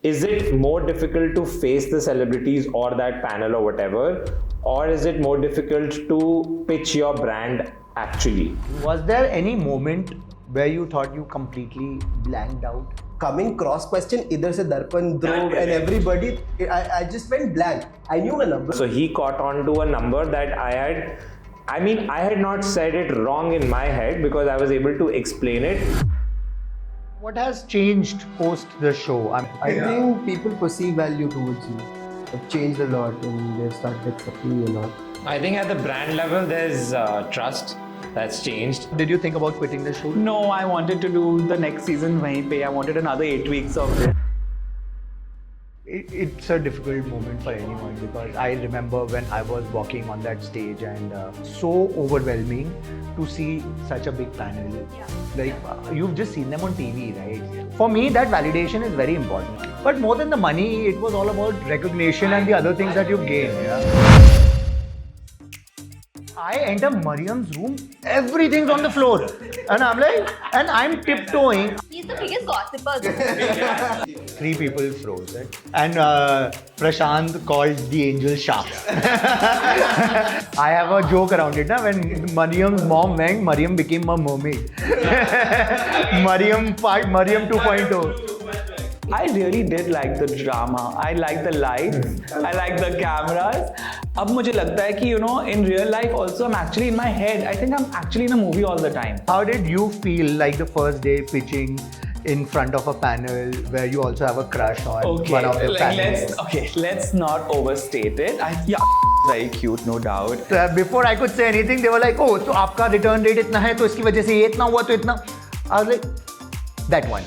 is it more difficult to face the celebrities or that panel or whatever, or is it more difficult to pitch your brand actually? Was there any moment where you thought you completely blanked out? Coming cross question, idhar se Darpan, Dhruv and everybody, I just went blank. I knew a number. So he caught on to a number that I had not said it wrong in my head because I was able to explain it. What has changed post the show? I think people perceive value towards you. It changed a lot and they started accepting you a lot. I think at the brand level, there's trust that's changed. Did you think about quitting the show? No, I wanted to do the next season wahin pe. I wanted another 8 weeks of it. It's a difficult moment for anyone because I remember when I was walking on that stage and so overwhelming to see such a big panel. Like you've just seen them on TV, right? For me, that validation is very important. But more than the money, it was all about recognition and the other things that you gain. Yeah? I enter Mariam's room, everything's on the floor. And I'm like, and I'm tiptoeing. He's the biggest gossiper. 3 people froze, right? And Prashant called the angel sharks. I have a joke around it. When Mariam's mom went, Mariam became a mermaid. Mariam 2.0. I really did like the drama. I like the lights. I like the cameras. अब मुझे लगता है कि in real life also I'm actually in my head. I think I'm actually in a movie all the time. How did you feel like the first day pitching in front of a panel where you also have a crush on one of the panelists? Let's not overstate it. Very cute, no doubt. Before I could say anything, they were like, oh, so आपका return rate इतना है, तो इसकी वजह से ये इतना हुआ, तो इतना. I was like, that one.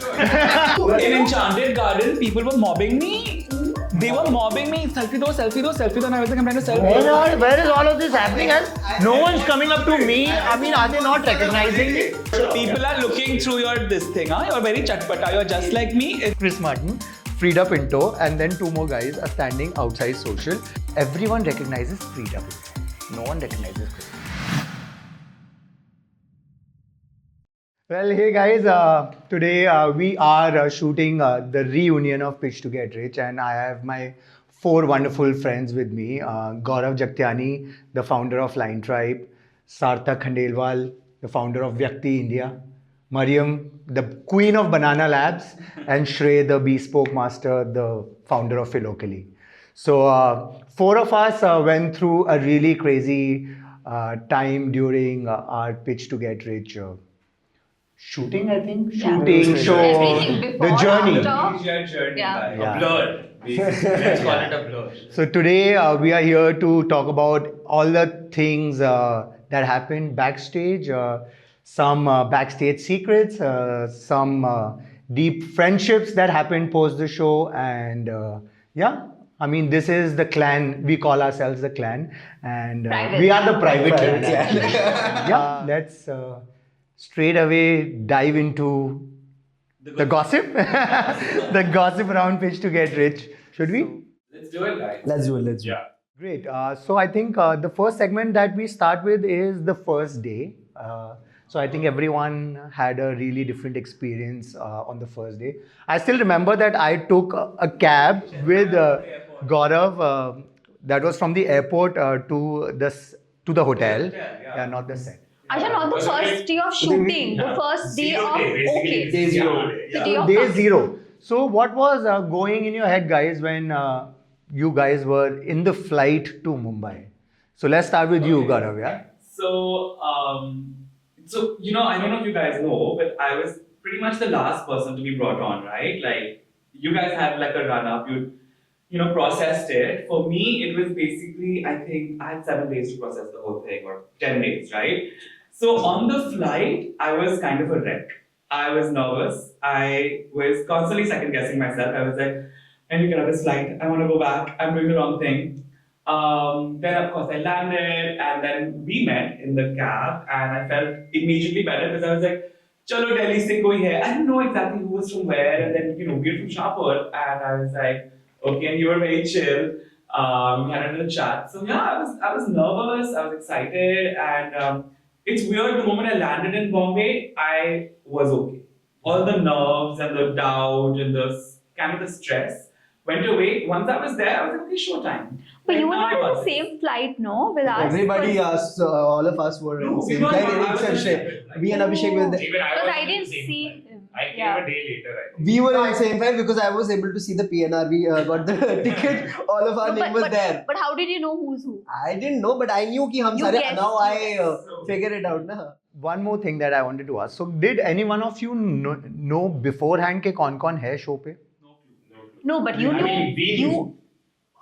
In Enchanted Garden, people were mobbing me. They were mobbing me. Selfie do, selfie do, selfie do. And I was like, I'm trying to selfie. Where is all of this happening? And no one's coming up to me. I mean, are they not recognizing me? People are looking through this thing. Huh? You're very chatpata. You're just like me. Chris Martin, Frida Pinto, and then 2 more guys are standing outside social. Everyone recognizes Frida Pinto. No one recognizes Chris. Well, hey guys, today we are shooting the reunion of Pitch to Get Rich, and I have my 4 wonderful friends with me. Gaurav Jagtiani, the founder of Line Tribe, Sarthak Khandelwal, the founder of Vyakti India, Mariam, the queen of Banana Labs, and Shrey, the bespoke master, the founder of Philocally. So 4 of us went through a really crazy time during our Pitch to Get Rich shooting, I think. Shooting, show, the journey. A blur. Let's call it a blur. So today we are here to talk about all the things that happened backstage, some backstage secrets, some deep friendships that happened post the show, and I mean, this is the clan. We call ourselves the clan, and we are the private clan. Let's straight away dive into the gossip. The gossip around Pitch to Get Rich. Should we? Let's do it, guys. Let's do it. Yeah. Great. So I think the first segment that we start with is the first day. So I think everyone had a really different experience on the first day. I still remember that I took a cab with Gaurav. That was from the airport to the hotel. Yeah, not the set. Aisha, not the first day of shooting, the first day of okay. Day 0. The day of Day 0. So what was going in your head, guys, when you guys were in the flight to Mumbai? So let's start with you, Gaurav, yeah? So, I don't know if you guys know, but I was pretty much the last person to be brought on, right? Like, you guys had like a run-up, you processed it. For me, it was basically, I think, I had 7 days to process the whole thing, or 10 days, right? So on the flight, I was kind of a wreck. I was nervous. I was constantly second-guessing myself. I was like, I need to get on this flight. I want to go back. I'm doing the wrong thing. Then, of course, I landed, and then we met in the cab, and I felt immediately better because I was like, Chalo, Delhi se koi hai. I didn't know exactly who was from where, and then, we're from Shahpur, and I was like, okay, and you were very chill. We had a little chat. So yeah, I was nervous, I was excited, and it's weird, the moment I landed in Bombay, I was okay. All the nerves and the doubt and the kind of the stress went away. Once I was there, I was like, okay, showtime. But Like, you were now not I in got the this. same flight, no, with us. Everybody Because- all of us were in No, the we same were flight. not. I was Except in a Shay. separate flight. Me and Abhishek were there. Even I Because was I in the didn't same see flight. him. I came Yeah. a day later, I think. We were in the same flight because I was able to see the PNR. We got the ticket. All of our No, name was there. but how did you know who's who? I didn't know, but I knew कि हम You सारे. guessed, Now you I guessed. figure it out ना. One more thing that I wanted to ask. So, did any one of you know beforehand के कौन है show पे? No, but you I knew. mean, we you knew.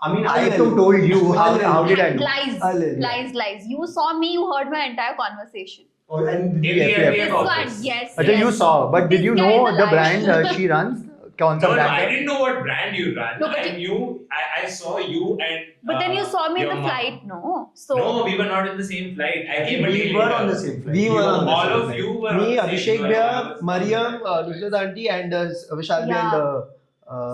I mean, I I told you. How did I know? lies, Alil, yeah. lies. You saw me. You heard my entire conversation. Oh, and In the yes, FAF This office. one, yes. Achha, you yes. saw, but did This you guy know is a the liar. brand she runs? कौन सा No, brand I है? didn't know what brand you run. No, but I knew, I saw you and. But then you saw me in your the mom. flight, no? So No, we were not in the same flight. I came a day We were later. on the same flight. We were on the All same of flight. you were on Me, the same Abhishek flight. I Bhaiya, was- Mariam, Nusrat auntie, and Vishal Yeah. and.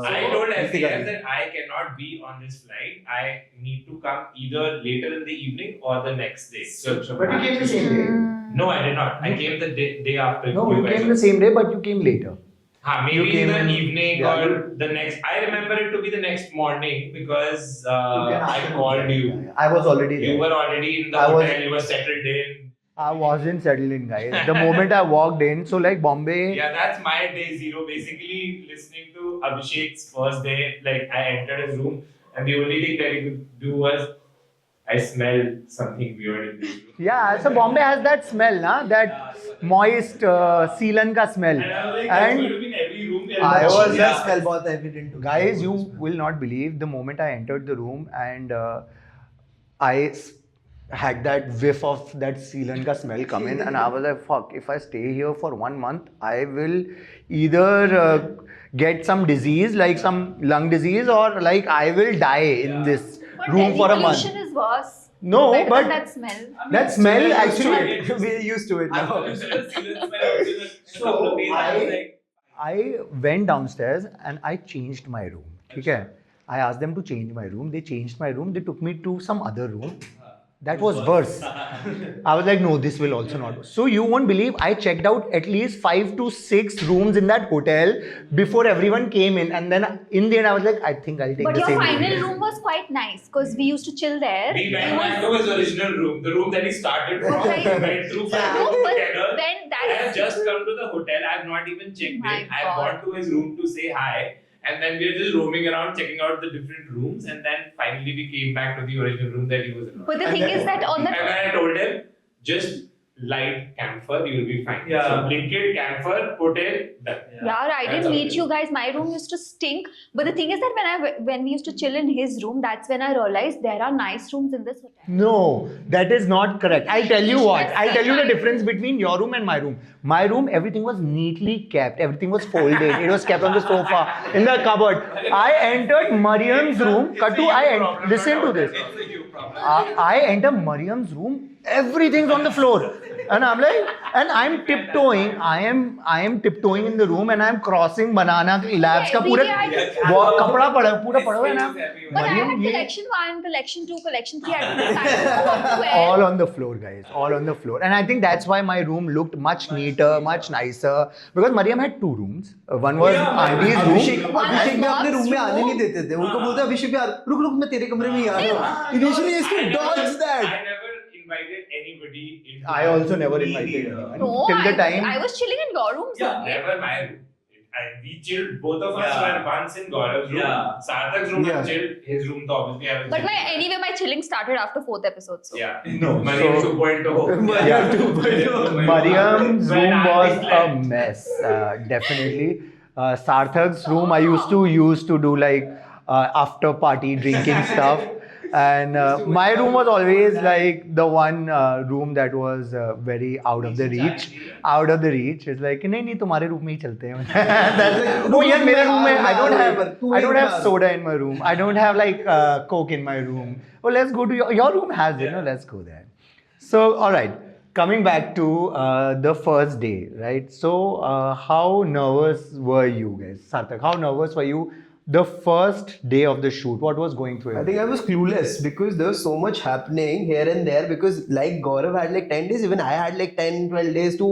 I told Ritika. SDF that I cannot be on this flight. I need to come either later in the evening or the next day. So, But you came the same day. No, I did not. I came the day after. No, you guys. came the same day, but you came later. Maybe You in came the in- evening yeah, or the next. I remember it to be the next morning because I called you. I was already there. You were already in the I was- hotel. You were settled in. I wasn't settled in, guys. The moment I walked in, so like Bombay. Yeah, that's my day zero. Basically, listening to Abhishek's first day, like I entered his room, and the only thing that he could do was, I smelled something weird in this room. Yeah, so Bombay has that smell, na? That moist sealant ka smell. And I was like, that's going to And be in every room. I was That just- smell बहुत evident. to me. guys, you will not believe the moment I entered the room and had that whiff of that sealant ka smell come in, and I was like, fuck, if I stay here for 1 month, I will either get some disease, like some lung disease, or like I will die in this but room for a month. pollution is worse. No, Better but than that smell. that smell We're actually. We're used to it now. So I went downstairs and I changed my room. Okay? I asked them to change my room. They changed my room. They took me to some other room. That was worse. I was like, no, this will also not work. So you won't believe I checked out at least 5 to 6 rooms in that hotel before everyone came in. And then in the end, I was like, I think I'll take But the your same final room. room was quite nice because we used to chill there. we It went back was- to his original room, the room that he started from. Okay. We went through five No, rooms but together. when I have that just come to the hotel. I have not even checked My in. I have God. gone to his room to say hi. And then we were just roaming around, checking out the different rooms. And then finally we came back to the original room that he was in. But the thing is that on And when the I told him, just light camphor, you will be fine. Yeah. So blanket, camphor, hotel, done. yeah, I That's didn't how meet it you is. guys. My room used to stink. But the thing is that when we used to chill in his room, that's when I realized there are nice rooms in this hotel. No, that is not correct. I'll tell you what. I'll tell you the difference between your room and my room. My room, everything was neatly kept. Everything was folded. It was kept on the sofa, in the cupboard. I entered Mariam's room. Kattu, listen to this. It's a you problem. I enter Mariam's room. Everything's on the floor. And I'm like, and I'm tiptoeing. I am tiptoeing in the room and I'm crossing banana labs का पूरा कपड़ा पड़ा पूरा पड़ा हुआ है ना. But I had Mariam, ये- collection 1, collection 2, collection 3. I didn't know what to wear. all on the floor, guys. All on the floor. And I think that's why my room looked much neater, much nicer. Because Mariam had 2 rooms. One was auntie's Abhishek room. अभिषेक भी अपने room में आने नहीं देते थे उनको बोलते अभिषेक भी रुक रुक मैं तेरे कमरे में ही आ रहा हूँ इनिशियली इसको dodge that I never invited anybody into I also never invited anyone. anyone. No, Till the time. I was chilling in your rooms Yeah, only. never my room. We chilled, both of us Yeah. were once in Gaurav's room. Yeah. Sarthak's room Yeah. was chilled, his room तो obviously I was But chilling. my chilling started after 4th episode. So. Yeah. No, Mariam so- 2.0. Yeah. Mariam's When room I was a planned. mess, definitely. Sarthak's room, I used to do like after party drinking stuff. And my room was always like the one room that was very out of the reach. Out of the reach. It's like, नहीं नहीं तुम्हारे room में ही चलते हैं. That's like, no, यार मेरे room में I don't have soda in my room. I don't have like Coke in my room. Oh, let's go to your room has it. No, let's go there. So, all right. Coming back to the first day, right? So, how nervous were you guys? Sarthak, how nervous were you the first day of the shoot? What was going through your I think I was clueless because there was so much happening here and there because like Gaurav had like 10 days, even I had like 10, 12 days to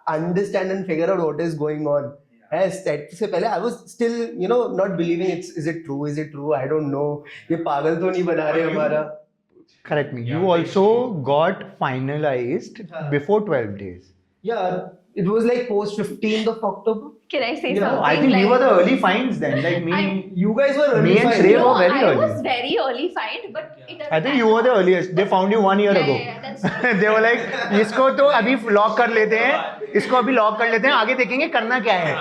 understand and figure out what is going on. has set से पहले I was still not believing is it true I don't know ये पागल तो नहीं बना रहे हमारा. Correct me. You also got finalized before 12 days. Yeah, it was like post 15th of October. Can I say Yeah, something? I think we like, were the early finds then. Like me, You guys were early. Me and fine. Shrey No, were very I early. was very early find, but it doesn't I think you were the earliest. They found you 1 year Yeah, ago. yeah, that's true. They were like, इसको तो अभी lock कर लेते हैं, इसको अभी lock कर लेते हैं, आगे देखेंगे करना क्या है.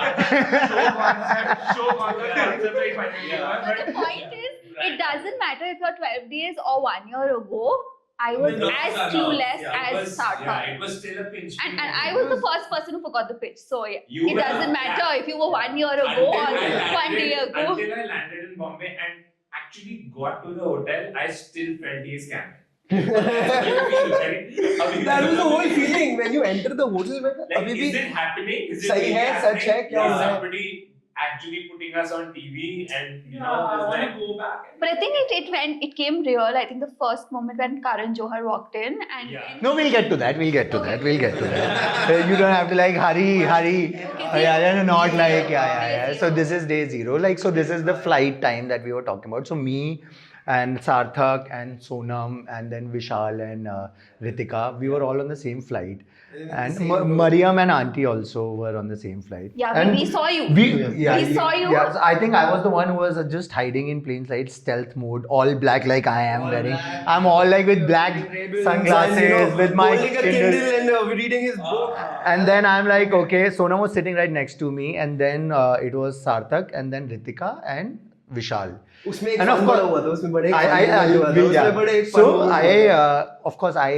But the point is, it doesn't matter if you're 12 days or 1 year ago. I was as clueless as Sarthak. Yeah, it was still a pinch. And I was the first person who forgot the pitch. So yeah, You it were- doesn't matter if you were 1 year ago Until or I 1 day landed- ago. Until I landed in Bombay and actually got to the hotel, I still felt he is scamming. That was the whole feeling when you enter the hotel. Like, अभी is भी it happening? Is it सही really है, happening? सच है, क्या Is हो रहा है? somebody actually putting us on TV and I it's want like, to go back. But I think it came real. I think the first moment when Karan Johar walked in and Yeah. No, we'll get to that. We'll get to that. We'll get to that. You don't have to like hurry. Yeah, not like yeah. So this is day 0. Like so, this is the flight time that we were talking about. So me and Sarthak and Sonam and then Vishal and Ritika, we were all on the same flight. And Mariam and Auntie also were on the same flight. Yeah, and we saw you. We saw you. Yeah, so I think I was the one who was just hiding in plain sight, stealth mode, all black like I am wearing. I'm all like with black sunglasses, with my holding a Kindle and reading his book. and then I'm like, okay, Sonam was sitting right next to me, and then it was Sarthak, and then Ritika and Vishal. उसमें एक And of fun course, बड़ा हुआ था उसमें बड़े एक I fun moment हुआ था, will, उसमें बड़े yeah. एक fun So moment हुआ था. of course, I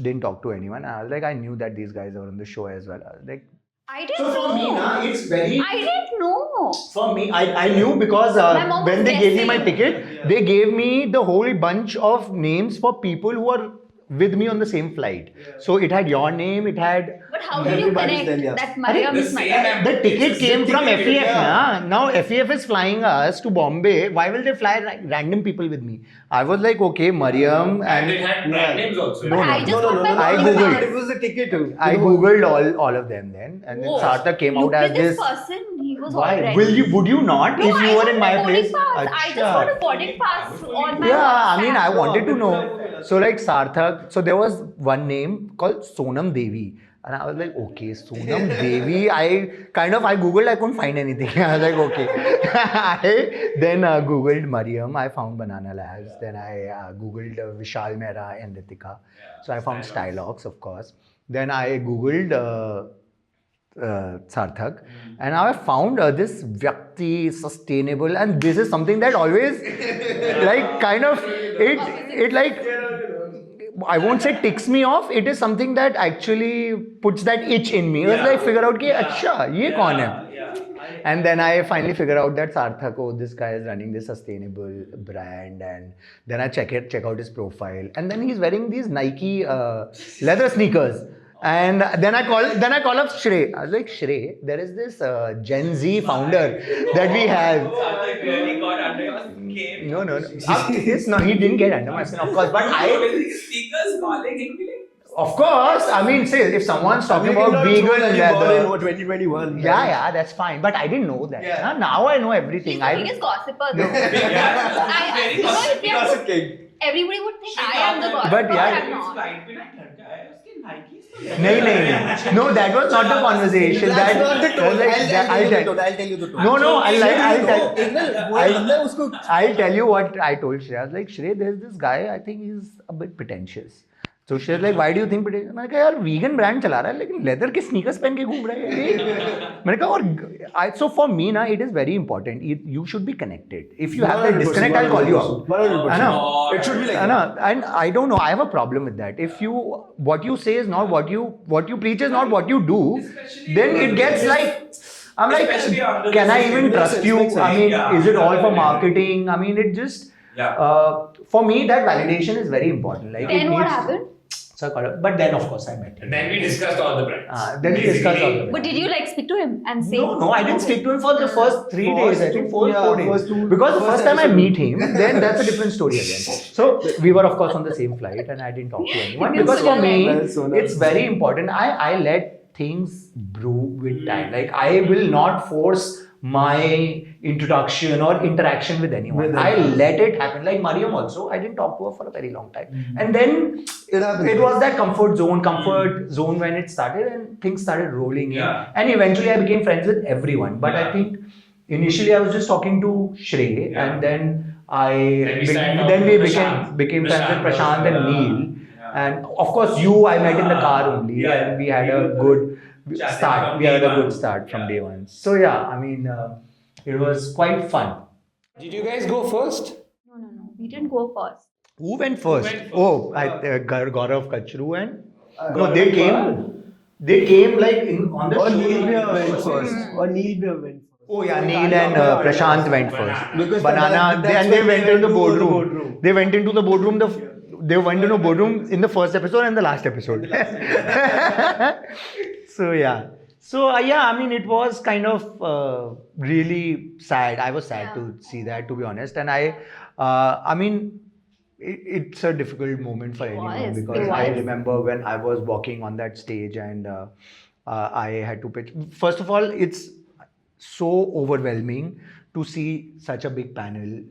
didn't talk to anyone. I was like, I knew that these guys were on the show as well. I was like, I didn't know. it's very. I didn't know. For me, I knew because My mom when was they gave me my guessing. ticket, they gave me the whole bunch of names for people who are with me on the same flight. So it had your name, it had. But how did you Everybody's connect there, yeah. that Mariam The is my same The ticket came from ticket, FEF. yeah. Now FEF is flying us to Bombay. Why will they fly random people with me? I was like, okay, Mariam and it and had brand names also. No, But I no. just got my I mom googled. to It was the ticket too. I googled all of them then, and then Whoa. Sarthak came Look out at as this this. person. He was Why? already. Would you not No, if I you were got in my boarding place? pass. I just Achha. got a boarding pass on my Yeah, I mean, I WhatsApp. wanted to know. So, like Sarthak, so there was one name called Sonam Devi. And I was like, okay, Sonam Devi. I Googled, I couldn't find anything. I was like, okay. I then Googled Mariam. I found Banana Labs. Then I Googled Vishal Mehra and Ritika. So I found Stylox, of course. Then I Googled Sarthak, and I found this Vyakti sustainable, and this is something that always like kind of it like I won't say ticks me off. It is something that actually puts that itch in me. It's like figure out कि अच्छा ये कौन है? And then I finally figure out that Sarthak, oh, this guy is running this sustainable brand, and then I check out his profile, and then he's wearing these Nike leather sneakers. And then I call up Shrey. I was like, Shrey, there is this Gen Z founder that we have. Sarthak really got under your skin. No. It's not. He didn't get under my skin, of course. But Speakers calling him like, of course, I mean, say if someone's talking about vegan in leather. 2021. Yeah, that's fine. But I didn't know that. Yeah. Now I know everything. He's the biggest gossiper though. yeah, I, you know, if you have Gossip to, king. everybody would think I am the gossiper. But yeah. I'm not. flight में ना एक लड़का है उसके Nikes तो है। नहीं. No, that was not the conversation. That's not the tone. I'll tell you the tone. No, उसको I'll tell you what I told Shreya. I was like, Shreya, there's this guy, I think he's a bit pretentious. So she was like, why do you think pretentious? मैंने कहा यार vegan brand चला रहा है लेकिन leather के sneakers पहन के घूम रहा है। मैंने कहा और so for me ना, it is very important. You should be connected. If you have that disconnect, I'll call you out. 100%. It should be like that. And I don't know, I have a problem with that. If what you say is not what you preach is not what you do, then it gets like, I'm like, Especially on the can I decision. even trust you? Makes sense. I mean, Yeah. is it all for marketing? I mean, it just, for me, that validation is very important. Like, Then it what needs- happened? But then, of course, I met him. And then we discussed all the brands. Then we discussed all the But did you like speak to him and say? No, I didn't speak to him for the first 3 days. I think four days. first two- Because the first first time I episode. meet him, then that's a different story again. So we were of course on the same flight, and I didn't talk to anyone because for me That's so nice. it's very important. I let things brew with time. Like I will not force my introduction or interaction with anyone. I let it happen. Like Mariam also, I didn't talk to her for a very long time. And then it was that comfort zone when it started and things started rolling in. And eventually I became friends with everyone. But I think initially I was just talking to Shrey and then we became friends with Prashant and Neil. And of course I met in the car only and we had a good start. We had a good start from day one. So yeah, I mean, it was quite fun. Did you guys go first? No. We didn't go first. Who went first? Gaurav Kachru and no, they came. They came like on the Or show. Neil Bhaiya went first. Or Neil Bhaiya went first. Oh yeah, Neil and Prashant went first. Because Banana, that's they when went they into the went to the boardroom. boardroom. They went into the boardroom. They went into the boardroom in the first episode and the last episode. So yeah. So yeah, I mean, it was kind of really sad. I was sad to see that, to be honest. And I mean, it's a difficult moment for anyone because I remember when I was walking on that stage and I had to pitch. First of all, it's so overwhelming to see such a big panel.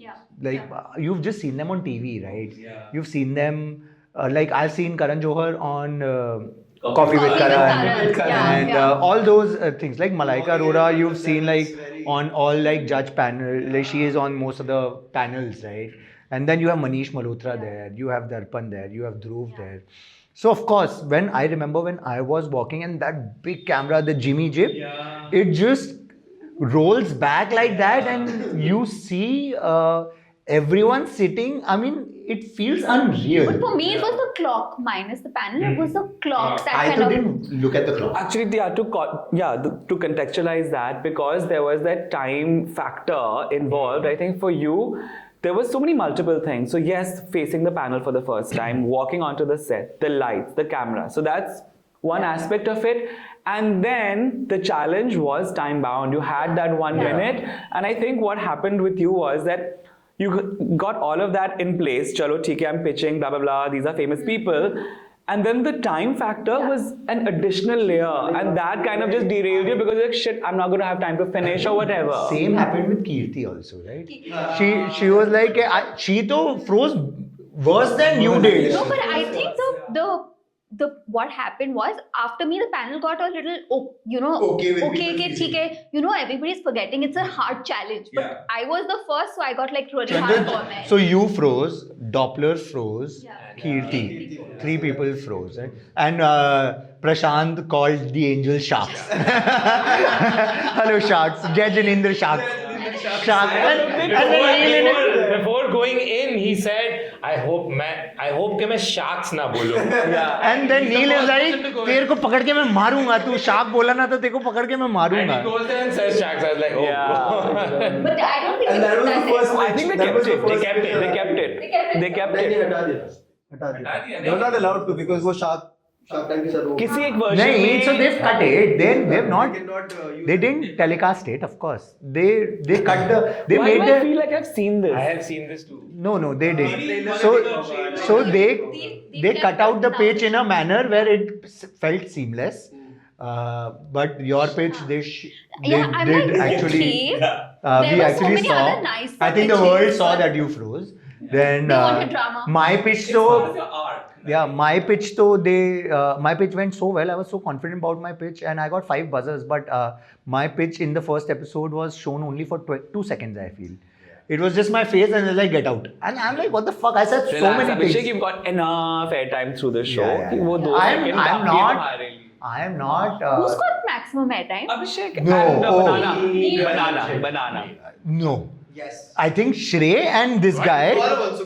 You've just seen them on TV, right? You've seen them like I've seen Karan Johar on Coffee with Karan and all those things like Malaika Arora. You've seen like on all like judge panel. Like she is on most of the panels, right? And then you have Manish Malhotra there. You have Darpan there. You have Dhruv there. So of course, when I was walking and that big camera, the Jimmy Jib, it just rolls back like that and you see everyone sitting. I mean, it feels unreal. But for me, it was the clock minus the panel. It was the clock that I kind of. didn't look at the clock. Actually, to contextualize that, because there was that time factor involved, I think for you, there were so many multiple things. So yes, facing the panel for the first time, walking onto the set, the lights, the camera. So that's one aspect of it. And then the challenge was time bound. You had that 1 minute. And I think what happened with you was that you got all of that in place. Chalo, theek hai, I'm pitching, blah, blah, blah. These are famous people. And then the time factor was an additional layer. And that kind of just derailed you because you're like, shit, I'm not going to have time to finish or whatever. Same happened with Kirti also, right? She was like, she though froze worse than you did. No, but I think the what happened was after me the panel got a little everybody's forgetting it's a hard challenge, but I was the first, so I got like really hard comment. So you froze, Doppler froze, Kirti, 3 people froze, right? And Prashant called the angel sharks. Hello sharks, Jai Janindra sharks. Before going in, he said, I hope कि मैं sharks ना बोलूं. And then Neil is like, तेरे को पकड़ के मैं मारूंगा. तू shark बोला ना तो तेरे को पकड़ के मैं मारूंगा. And he goes there and says sharks. I was like, oh. God. But I don't think And that was the first I think they kept it. They kept Then he it. हटा दिया. They were not allowed to because वो shark tank के साथ वो. किसी एक version नहीं, so they've cut it. They've not. They cannot use They didn't telecast it, of course. They cut the. They Why made do I the. feel like I've seen this? I have seen this too. No, they didn't. So they cut out the pitch in a manner where it felt seamless. But your pitch, they did actually. We actually saw. I think the world saw that you froze. Then my pitch my pitch my pitch went so well. I was so confident about my pitch and I got 5 buzzers. But my pitch in the first episode was shown only for 2 seconds, I feel. It was just my face and they're like, get out. And I'm like, what the fuck? I said so many things. Abhishek, you've got enough airtime through the show. I am not. Who's got maximum airtime? Abhishek No. and Banana. No. Yes. I think Shrey and this guy,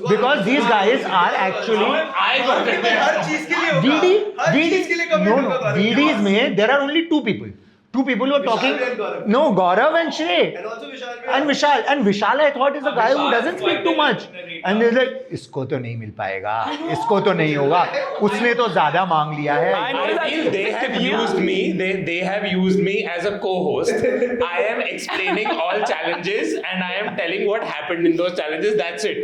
because these guys are actually. हर चीज के लिए होगा. हर चीज के लिए comment VDs में there are only 2 people. 2 people who are talking. Vishal and Gaurav. No, Gaurav and Shrey. And also Vishal. And Vishal. And Vishal, I thought, is a guy who doesn't speak too much. And they're like, इसको तो नहीं मिल पाएगा, इसको तो नहीं होगा, उसने तो ज़्यादा मांग लिया है. I feel they have used me. They have used me as a co-host. I am explaining all challenges and I am telling what happened in those challenges. That's it.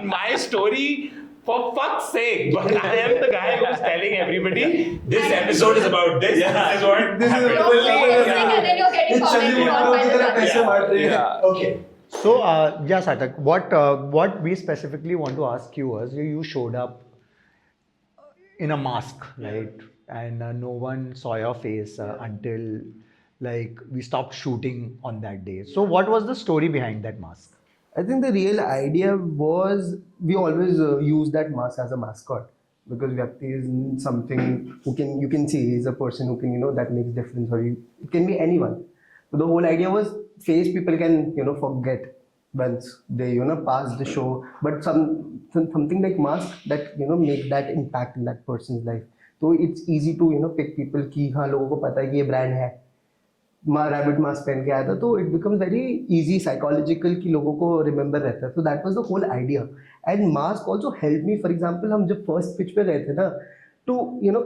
My story For fuck's sake, but I am the guy who's telling everybody this episode is about this. This is what This is You're focusing and then you're getting commented on by the judges. Okay. So, Sarthak, what we specifically want to ask you was you showed up in a mask, right? And no one saw your face until like we stopped shooting on that day. So, what was the story behind that mask? I think the real idea was we always use that mask as a mascot because Vyakti is something who you can see he's a person who can that makes difference, or it can be anyone. So the whole idea was face people can forget once they pass the show, but something like mask that make that impact in that person's life. So it's easy to pick people कि हाँ लोगों को पता है कि ये brand है. Rabbit mask पहन के आया था तो it becomes very easy psychological कि लोगों को रिमेंबर रहता है. So that was the whole idea and mask also help me. For example हम जब फर्स्ट पिच पे गए थे ना टू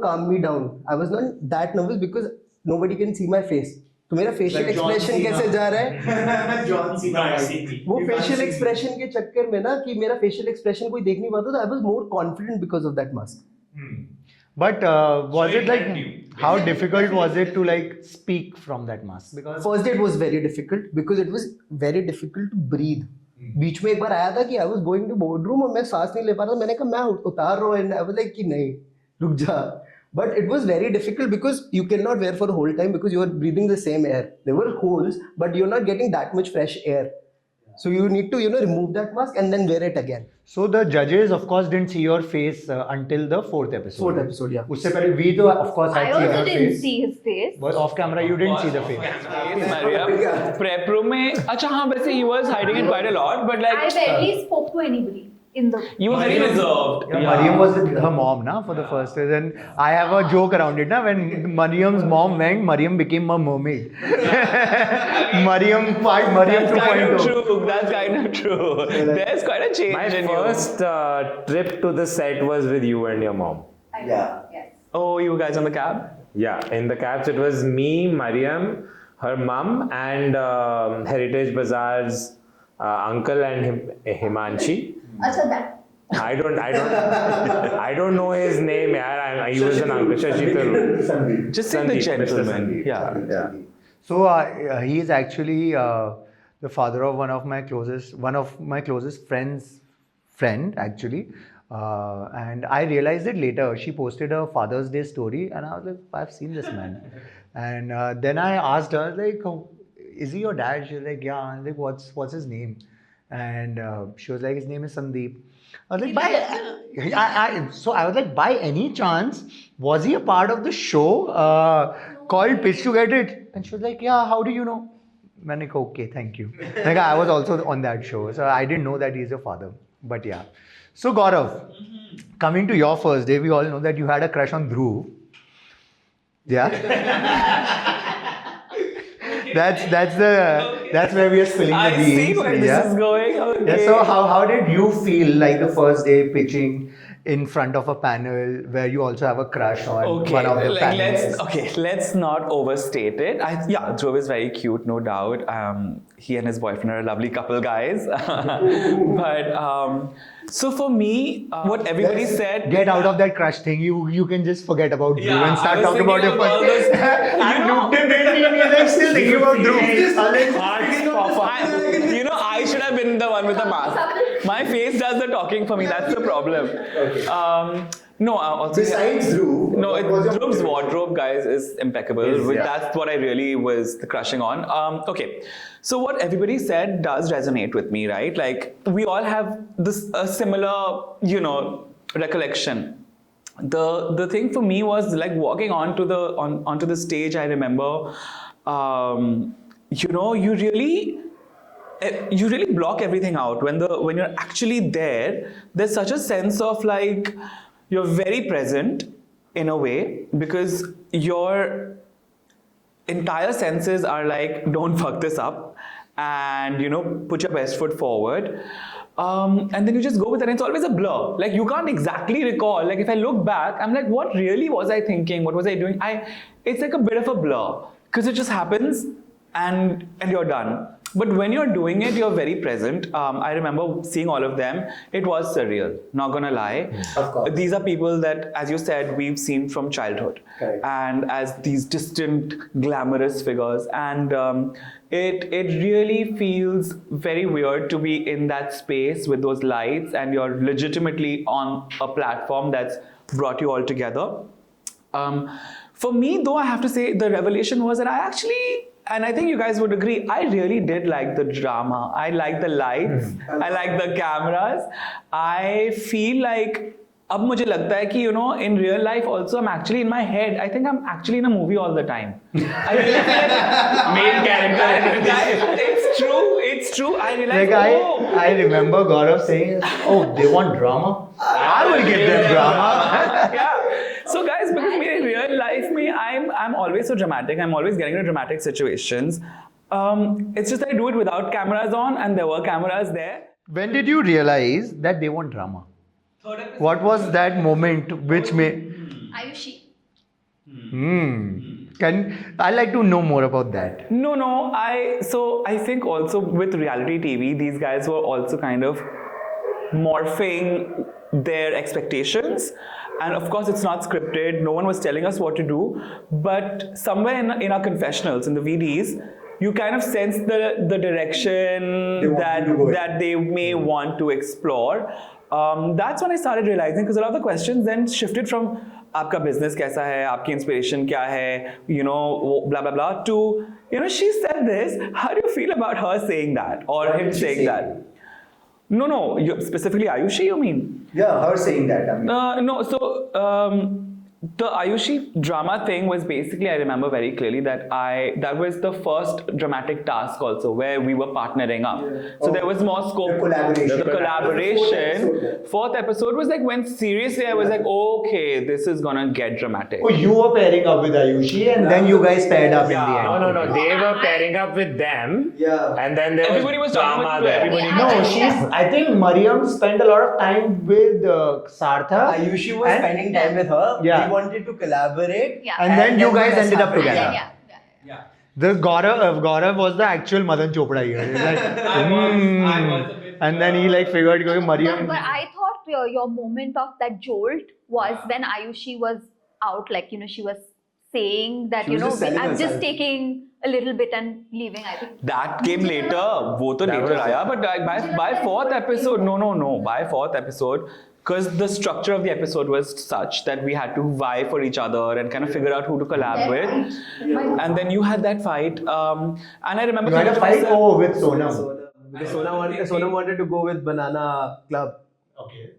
काम me down. I was not that nervous because nobody can see my face. तो मेरा फेशियल एक्सप्रेशन कैसे जा रहा है वो फेशियल एक्सप्रेशन के चक्कर में ना कि मेरा फेशियल एक्सप्रेशन कोई देख नहीं पाता. तो I was more confident because of that mask. But was it like how difficult was it to like speak from that mask? Because first day it was very difficult because it was very difficult to breathe. बीच में एक बार आया था कि I was going to boardroom और मैं सांस नहीं ले पा रहा था. मैंने कहा मैं उतार रहा हूँ and I was like कि नहीं रुक जा. But it was very difficult because you cannot wear for a whole time because you are breathing the same air. There were holes but you're not getting that much fresh air. So you need to remove that mask and then wear it again. So the judges of course didn't see your face until the fourth episode. Fourth episode, yeah. उससे पहले we तो of course I had seen also your didn't face. see his face. But off camera you didn't see the face. Mariam, prep room में अच्छा हाँ वैसे he was hiding it quite a lot, but like I barely spoke to anybody in the. you were very reserved. Yeah, Mariam was her mom, na, for the first day. Then I have a joke around it, na. When Mariam's mom went, Mariam became a mermaid. Mariam That's 2.0. kind of true. That's kind of true. There's quite a change my in you. first trip to the set was with you and your mom. Yes. Oh, you guys on the cab? Yeah, in the cabs it was me, Mariam, her mum, and Heritage Bazaar's uncle and Himanshi. Acha that. I don't know his name. Yeah, he was an uncle. Shashi Tharoor. Just say the Sandeep, Mr. gentleman. Sandeep. Yeah. So he is actually the father of one of my closest friend actually. And I realized it later. She posted a Father's Day story, and I was like, I've seen this man. And then I asked her, like, oh, is he your dad? She was like, yeah. I was like, what's his name? And she was like, his name is Sandeep. I was like, so I was like, by any chance, was he a part of the show called Pitch to Get It? And she was like, yeah, how do you know? I'm like, okay, thank you. Like, I was also on that show, so I didn't know that he's your father. But yeah. So Gaurav, coming to your first day, we all know that you had a crush on Dhruv. Yeah. That's where we are spilling the I beans. see where this is going. Okay. Yeah, so how did you feel like the first day pitching in front of a panel where you also have a crush on one of the panelists? Let's not overstate it. Dhruv is very cute, no doubt. He and his boyfriend are a lovely couple, guys. But so for me, what everybody said. Get out of that crush thing. You can just forget about Dhruv Yeah, and start I was talking about your thinking about first. this- I looked at it and I'm still thinking about Dhruv. I should have been the one with the mask. My face does the talking for me. That's the problem. Also Besides Dhruv, no, what was your Dhruv's favorite? wardrobe, guys, is impeccable. That's what I really was crushing on. Okay, so what everybody said does resonate with me, right? Like we all have a similar, recollection. The thing for me was like walking onto the stage. I remember, you really block everything out when you're actually there. There's such a sense of like you're very present in a way because your entire senses are like, don't fuck this up, and put your best foot forward. And then you just go with it, and it's always a blur. Like you can't exactly recall. Like if I look back, I'm like, what really was I thinking? What was I doing? It's like a bit of a blur because it just happens and you're done. But when you're doing it, you're very present. I remember seeing all of them. It was surreal, not gonna lie. Of course. These are people that, as you said, we've seen from childhood. Correct. And as these distant, glamorous figures. And it really feels very weird to be in that space with those lights and you're legitimately on a platform that's brought you all together. For me, though, I have to say the revelation was that I actually, and I think you guys would agree, I really did like the drama. I like the lights. I like the cameras. I feel like अब मुझे लगता है कि in real life also I'm actually in my head. I think I'm actually in a movie all the time. I really feel like Main character. Guys, it's true. It's true. I realize. Like I remember Gaurav saying, "Oh, they want drama. I will give them drama." Yeah. So guys, because in real life, I'm always so dramatic. I'm always getting into dramatic situations. It's just that I do it without cameras on, and there were cameras there. When did you realize that they want drama? What was that moment which made? Ayushi. I'd like to know more about that. No. I think also with reality TV, these guys were also kind of morphing their expectations. And of course, it's not scripted. No one was telling us what to do. But somewhere in our confessionals, in the VDs, you kind of sense the direction that they may want to explore. That's when I started realizing, because a lot of the questions then shifted from आपका business कैसा है, आपकी inspiration क्या है, blah blah blah, to she said this. How do you feel about her saying that or him saying that? No, specifically Ayushi, you mean? Yeah, her saying that. I mean. No, so the Ayushi drama thing was basically, I remember very clearly that that was the first dramatic task also where we were partnering up. Yeah. So there was more scope. The collaboration. Fourth episode was like when seriously I was like, okay, this is gonna get dramatic. Oh, you were pairing up with Ayushi and then you guys paired up in the end. No. They were pairing up with them. Yeah. And then there Everybody was drama there. everybody. No, I think Mariam spent a lot of time with Sartha. Ayushi was spending time with her. Yeah. We wanted to collaborate. Yeah. And then you guys ended up And together. then, yeah. The Gaurav was the actual Madan Chopra here. He's like, I was a bit, and then he like figured going Mariam. But I thought your moment of that jolt was when Ayushi was out, like, she was saying that, She was just selling I'm just herself. taking a little bit and leaving, I think. That came later. वो तो later आया. But by fourth episode, no. By fourth episode, because the structure of the episode was such that we had to vie for each other and kind of figure out who to collab with. And then you had that fight. And I remember You had a fight with Sonam. Because Sonam wanted to go with Banana Club. Okay.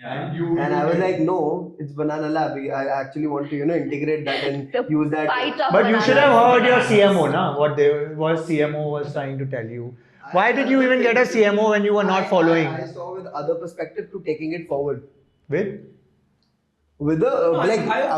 yeah. And I was like, no, it's Banana Lab. I actually want to, integrate that and The use that. fight of But you should have bananas. heard your CMO, na? What CMO was trying to tell you. Why did you even get a CMO when you were not following? I saw with other perspective to taking it forward. With? With the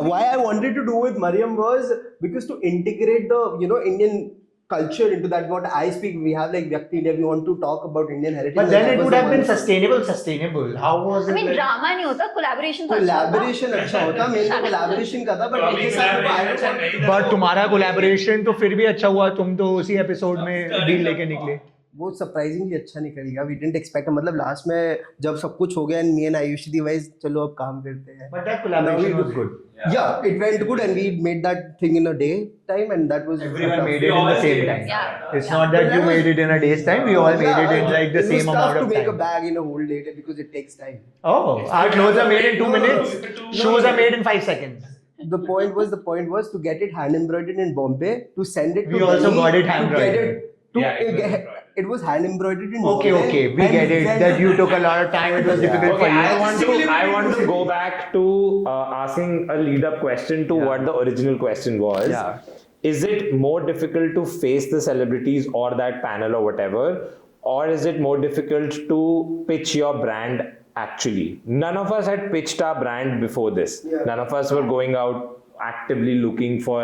why I wanted to do with Mariam was because to integrate the Indian culture into that. What I speak, we have like Vyakti India. We want to talk about Indian heritage. But then that it was would the have been one. sustainable. How was it? I mean, like? drama नहीं होता, collaboration तो अच्छा Collaboration अच्छा होता, मेरे को collaboration का था, but Probably एक साथ collaboration अच्छा नहीं था। But तुम्हारा collaboration तो फिर भी अच्छा हुआ. तुम तो उसी एपिसोड में डील लेके निकले. वो सरप्राइजिंगली अच्छा निकल गया. We didn't expect. मतलब लास्ट में जब सब कुछ हो गया and me and Ayushi device चलो अब काम करते हैं. But that collaboration was good. Yeah, it went good and we made that thing in a day time and that was Everyone made it in the same time. Yeah. It's not that you made it in a day's time. We all made it in like the same amount to of make a time. bag in a whole day because it takes time. Oh, our clothes are made in 2 minutes. Shoes are made in 5 seconds. The point was to get it hand embroidered in Bombay, to send it to We also Delhi, got it to hand get embroidered. it to Yeah, it was embroidered. it was hand embroidered in Okay, Bombay. we and get it when- that you took a lot of time. It was difficult for Okay, you. I want to go back to asking a lead-up question to what the original question was. Yeah. Is it more difficult to face the celebrities or that panel or whatever, or is it more difficult to pitch your brand actually? None of us had pitched our brand before this. Yeah. None of us were going out actively looking for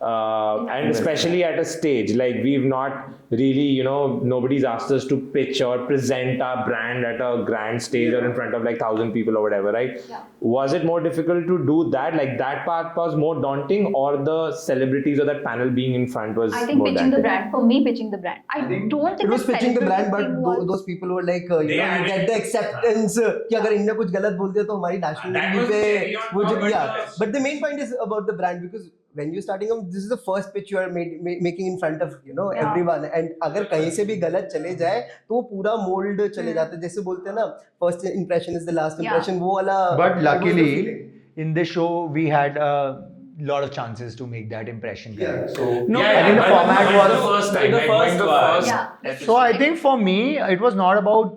and especially at a stage like we've not really, nobody's asked us to pitch or present our brand at a grand stage or in front of like 1,000 people or whatever, right? Yeah. Was it more difficult to do that? Like that part was more daunting, or the celebrities or that panel being in front was I think more pitching the daunting? brand, for me, pitching the brand. I don't think It was pitching the brand, but celebrity was- those people were like, you They know, had you get the acceptance कि अगर इनने कुछ गलत बोल दिया तो हमारी national That TV was पे cherry on वो top, जो but yeah. yes. But the main point is about the brand, because when you're starting out, this is the first pitch you are making in front of Yeah. everyone, and अगर कहीं से भी गलत चले जाए तो वो पूरा mold चले जाते हैं, जैसे बोलते हैं ना first impression is the last Yeah. impression, वो वाला. But it was the luckily, feeling. in this show, we had a lot of chances to make that impression. Yeah. correct. So, No, I think the format was. the first time. The like, first when the one. first Yeah. episode. So I think for me, it was not about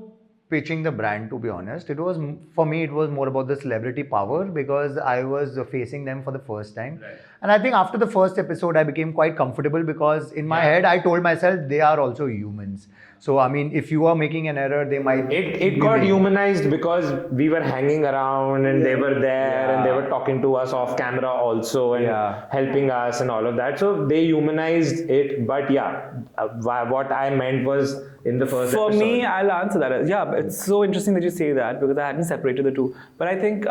pitching the brand, to be honest. It was, for me, it was more about the celebrity power, because I was facing them for the first time. Right. And I think after the first episode, I became quite comfortable, because in my head, I told myself they are also humans. So, I mean, if you are making an error, they might. It be got making- humanized because we were hanging around and they were there and they were talking to us off camera also and Yeah. helping us and all of that. So they humanized it. But yeah, what I meant was in the first For episode. me, I'll answer that. Yeah, it's so interesting that you say that, because I hadn't separated the two. But I think,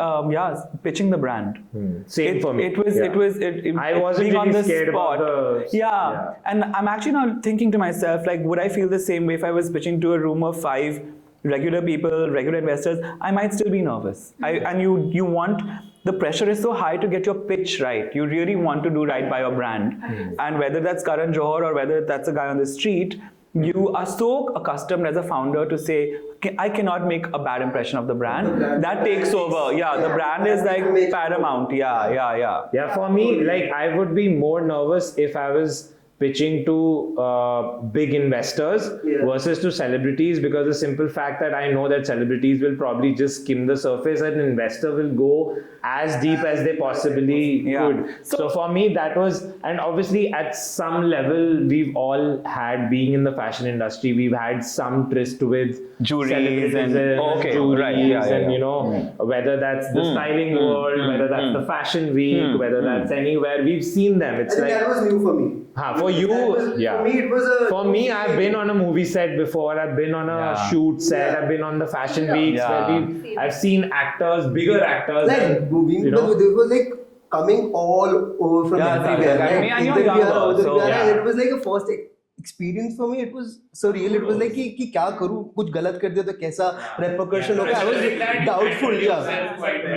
pitching the brand. Same for me. It was. Yeah. It was. I wasn't being on really the scared spot. about the. Yeah. And I'm actually now thinking to myself, like, would I feel the same way if I was pitching to a room of 5 regular people, regular investors? I might still be nervous. And you want, the pressure is so high to get your pitch right. You really want to do right by your brand. And whether that's Karan Johar or whether that's a guy on the street, you are so accustomed as a founder to say, I cannot make a bad impression of the brand. That takes over. Yeah, the brand is like paramount. Yeah. Yeah, for me, like I would be more nervous if I was pitching to big investors versus to celebrities, because the simple fact that I know that celebrities will probably just skim the surface and an investor will go as deep as they possibly could. So for me, that was, and obviously at some level, we've all had, being in the fashion industry, we've had some tryst with Juries celebrities and- okay, juries right, yeah, and yeah. whether that's the styling world, whether that's the fashion week, whether that's anywhere, we've seen them. It's I think like, that was new for me. for you, yeah. For me, it was a. For me, I've been on a movie set before. I've been on a shoot set. I've been on the fashion weeks where I've seen actors, bigger actors. Like and, moving, you know, but they were like coming all over from Yeah, everywhere. yeah, Like, and you're इधर भी आ रहा, younger, उधर so, भी आ रहा, yeah. and it was like a first experience for me. It was surreal. It was like कि क्या करूँ, कुछ गलत कर दिया तो कैसा repercussion होगा. I was doubtful.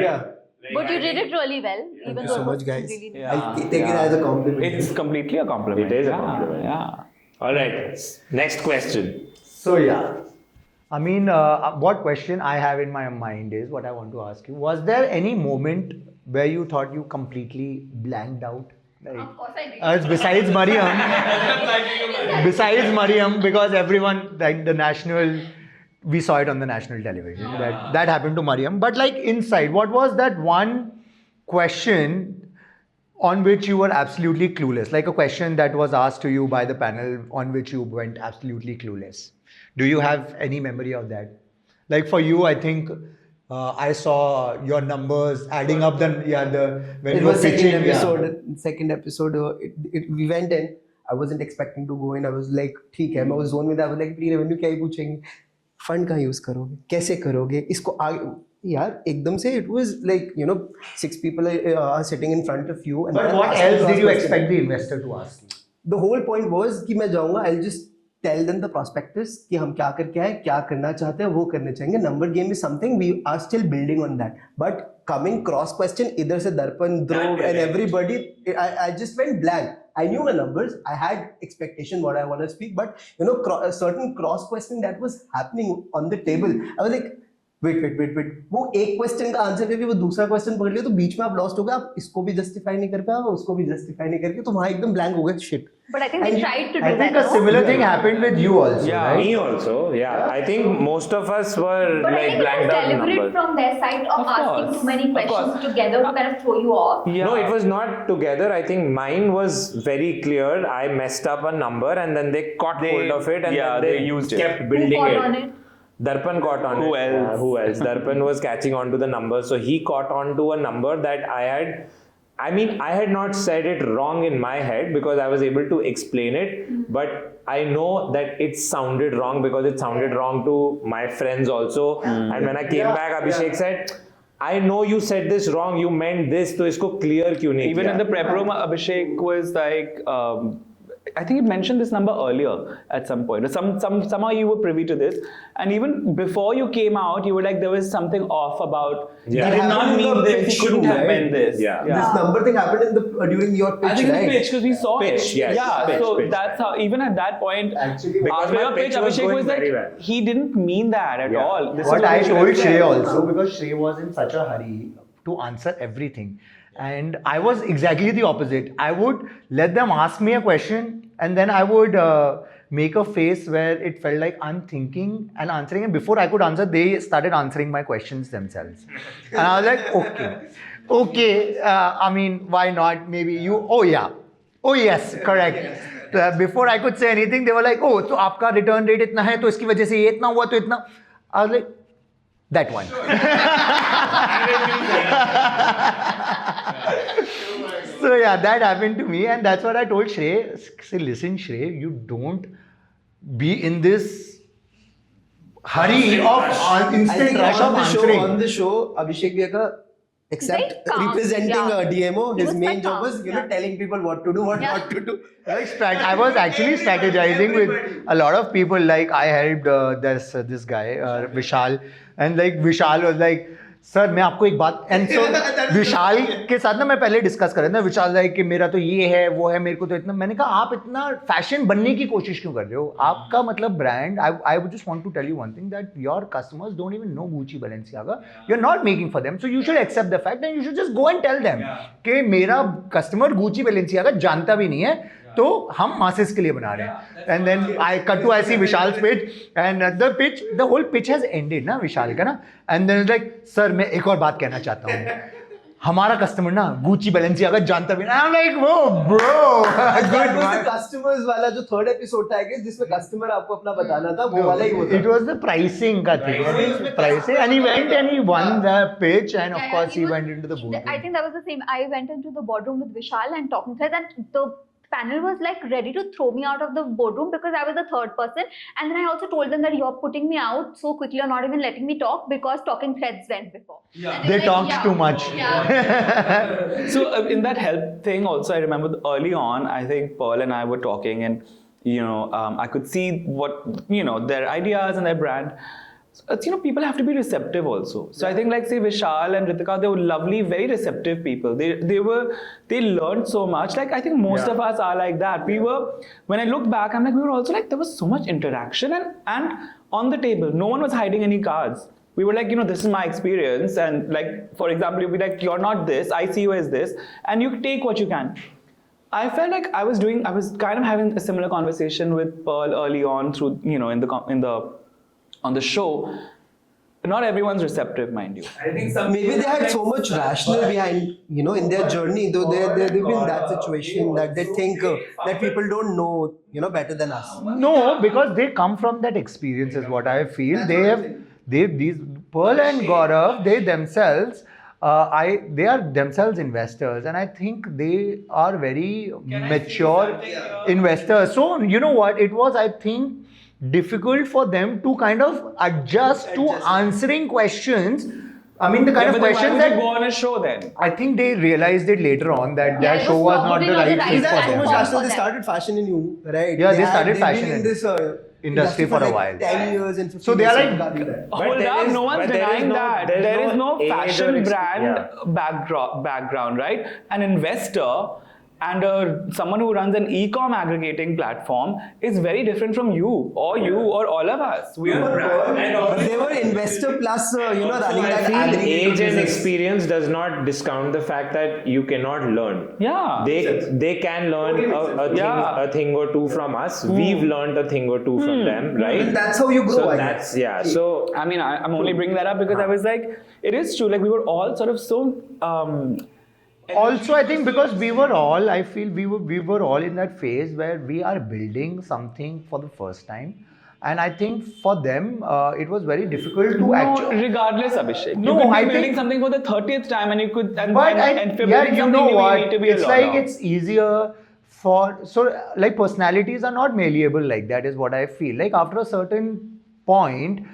Yeah. But you did it really well, even Thank you though so it much, was guys. really I'll take it as a compliment. It's completely a compliment. It is a Yeah, compliment. Yeah. all right. Next question. So yeah, I mean, what question I have in my mind is what I want to ask you. Was there any moment where you thought you completely blanked out? Like, Of course I did. besides Mariam, because everyone, like the national, we saw it on the national television. That happened to Mariam. But like inside, what was that one question on which you were absolutely clueless? Like a question that was asked to you by the panel on which you went absolutely clueless. Do you have any memory of that? Like for you, I think I saw your numbers adding up. When It you were was pitching. second episode. We went in. I wasn't expecting to go in. I was like, ठीक है. I was zone में. I was like, pre-revenue क्या ही पूछेंगे? Fund कहाँ use करोगे? कैसे करोगे? इसको आगे यार एकदम से it was like 6 people are sitting in front of you. And But what asking else did you cross-questions. expect the investor to ask you? The whole point was कि मैं जाऊँगा. I'll just tell them the prospectus कि हम क्या करके आए, क्या करना चाहते हैं, वो करने चाहेंगे. Number game is something we are still building on that. But coming cross question, इधर से दर्पण, Dhruv and everybody, I just went blank. I knew my numbers. I had expectation what I want to speak, but a certain cross question that was happening on the table. I was like, wait. वो एक question का answer करके वो दूसरा question पकड़ लिया तो बीच में आप लॉस्ट हो गए. आप इसको भी जस्टिफाई नहीं कर पाए, उसको भी जस्टिफाई नहीं करके तो वहाँ एकदम ब्लैंक हो गए. Shit. But I think they tried to do I think that. a similar thing happened with you also. Yeah. Right? Me also, yeah. I think most of us were But I like think it blanked was out in deliberate numbers. from their side of Of asking course. too many Of questions course. together to kind of throw you off. Yeah. No, it was not together. I think mine was very clear. I messed up a number and then they caught hold of it and then they used it. kept Who building caught it. on it? Darpan caught on Who it. else? Who else? Darpan was catching on to the number. So he caught on to a number that I I mean, I had not said it wrong in my head because I was able to explain it, but I know that it sounded wrong because it sounded wrong to my friends also. And when I came back, Abhishek said, I know you said this wrong, you meant this, so isko clear kyun nahi Even kiya? in the prep room, Abhishek was like, I think he mentioned this number earlier at some point. Or somehow you were privy to this. And even before you came out, you were like, there was something off about, Yeah. he did not mean this, he couldn't have meant this. Yeah. This number thing happened in the during your pitch, I think right? the pitch, because we saw Pitch, it. yes. Yeah, Pitch, so pitch. that's how, even at that point, Actually, because after my your pitch, pitch was Abhishek going was like, very well. he didn't mean that at Yeah. all. This What is I he told meant. Shrey also, because Shrey was in such a hurry to answer everything. And I was exactly the opposite. I would let them ask me a question and then I would make a face where it felt like I'm thinking and answering. And before I could answer, they started answering my questions themselves. And I was like, okay, I mean, why not? Maybe you, oh yeah, oh yes, correct. Before I could say anything, they were like, oh, so आपका return rate इतना है, तो इसकी वजह से ये इतना हुआ, तो इतना. I was like, that one. So yeah, that happened to me, and that's what I told Shrey. Say, listen, Shrey, you don't be in this hurry of instant rush of answering. On the show, Abhishek Bhaiya, except Very calm, representing yeah. a DMO, He his was main quite job calm, was yeah. telling people what to do, what Yeah. not to do. I was actually strategizing with a lot of people. Like I helped this guy Vishal, and like Vishal was like, sir मैं आपको एक बात and so विशाल के साथ ना मैं पहले discuss कर रहा था. विशाल लाइक कि मेरा तो ये है वो है, मेरे को तो इतना. मैंने कहा आप इतना फैशन बनने की कोशिश क्यों कर रहे हो? आपका मतलब brand. I would just want to tell you one thing that your customers don't even know Gucci Balenciaga. You are not making for them, so you should accept the fact and you should just go and tell them कि मेरा customer Gucci Balenciaga जानता भी नहीं है, तो हम masses के लिए बना रहे हैं. And then I cut to I see Vishal pitch and the whole pitch has ended ना विशाल का ना. एंड देन लाइक सर मैं एक और बात कहना चाहता हूँ, हमारा कस्टमर ना गुची बैलेंसियागा जानता भी नहीं. आई एम लाइक वो ब्रो गुड. कस्टमर्स वाला जो थर्ड एपिसोड था I guess, जिसमें कस्टमर आपको अपना बताना था, वो वाला ही वो था. It was the pricing का thing. Pricing, and he went and he won the pitch, and of course he went into the boardroom. I think that was the same. I went into the boardroom with Vishal and talking to us, and the panel was like ready to throw me out of the boardroom because I was the third person. And then I also told them that you're putting me out so quickly, you're not even letting me talk because talking threads went before. Yeah. And They were talked yeah, too much. Yeah. So in that help thing also, I remember early on, I think Pearl and I were talking, and I could see what their ideas and their brand. So it's, people have to be receptive also. So I think like say Vishal and Ritika, they were lovely, very receptive people. They learned so much. Like I think most of us are like that. When I look back, I'm like, we were also like, there was so much interaction and on the table, no one was hiding any cards. We were like, this is my experience, and like, for example, you'd be like, you're not this, I see you as this, and you take what you can. I felt like I was kind of having a similar conversation with Pearl early on through, on the show. Not everyone's receptive, mind you. I think some Maybe they had so much rationale behind, in their journey, though they've been in that situation that they think that people don't know, better than us. No, because they come from that experience is what I feel. These Pearl and Gaurav, they themselves, they are themselves investors, and I think they are very mature investors. So you know what? It was, I think, difficult for them to kind of adjust to answering questions. I mean, the kind of But then questions why would that you go on a show then? I think they realized it later on that Yeah, their it show was was not the probably right not the fit right for That's so them. much platform. rational. They for started fashion in you, right? Yeah, they started they've fashion been in in this industry for a like while. 10 years and 15 So they are years. like- Hold there up, is- no one's but there is denying no- that. there is There is no no age or fashion brand yeah. background, right? An investor and someone who runs an e-com aggregating platform is very different from you or all of us. We are But they were investor plus, running I that feel aggregator age and business. experience does not discount the fact that you cannot learn. Yeah. They can learn Yeah. a thing or two from us. We've learned a thing or two from them, right? That's how you grow, So I that's guess. So I mean, I'm only bringing that up because I was like, it is true. Like we were all sort of so. Also, I think because we were all, we were all in that phase where we are building something for the first time. and I think for them it was very difficult to No, actually. regardless, Abhishek. No, you could be I building think- something for the 30th time, and you could. And, But and for yeah, building you something know new, what? you need to be It's a like learner. it's easier for like personalities are not malleable like that is what I feel. Like after a certain point,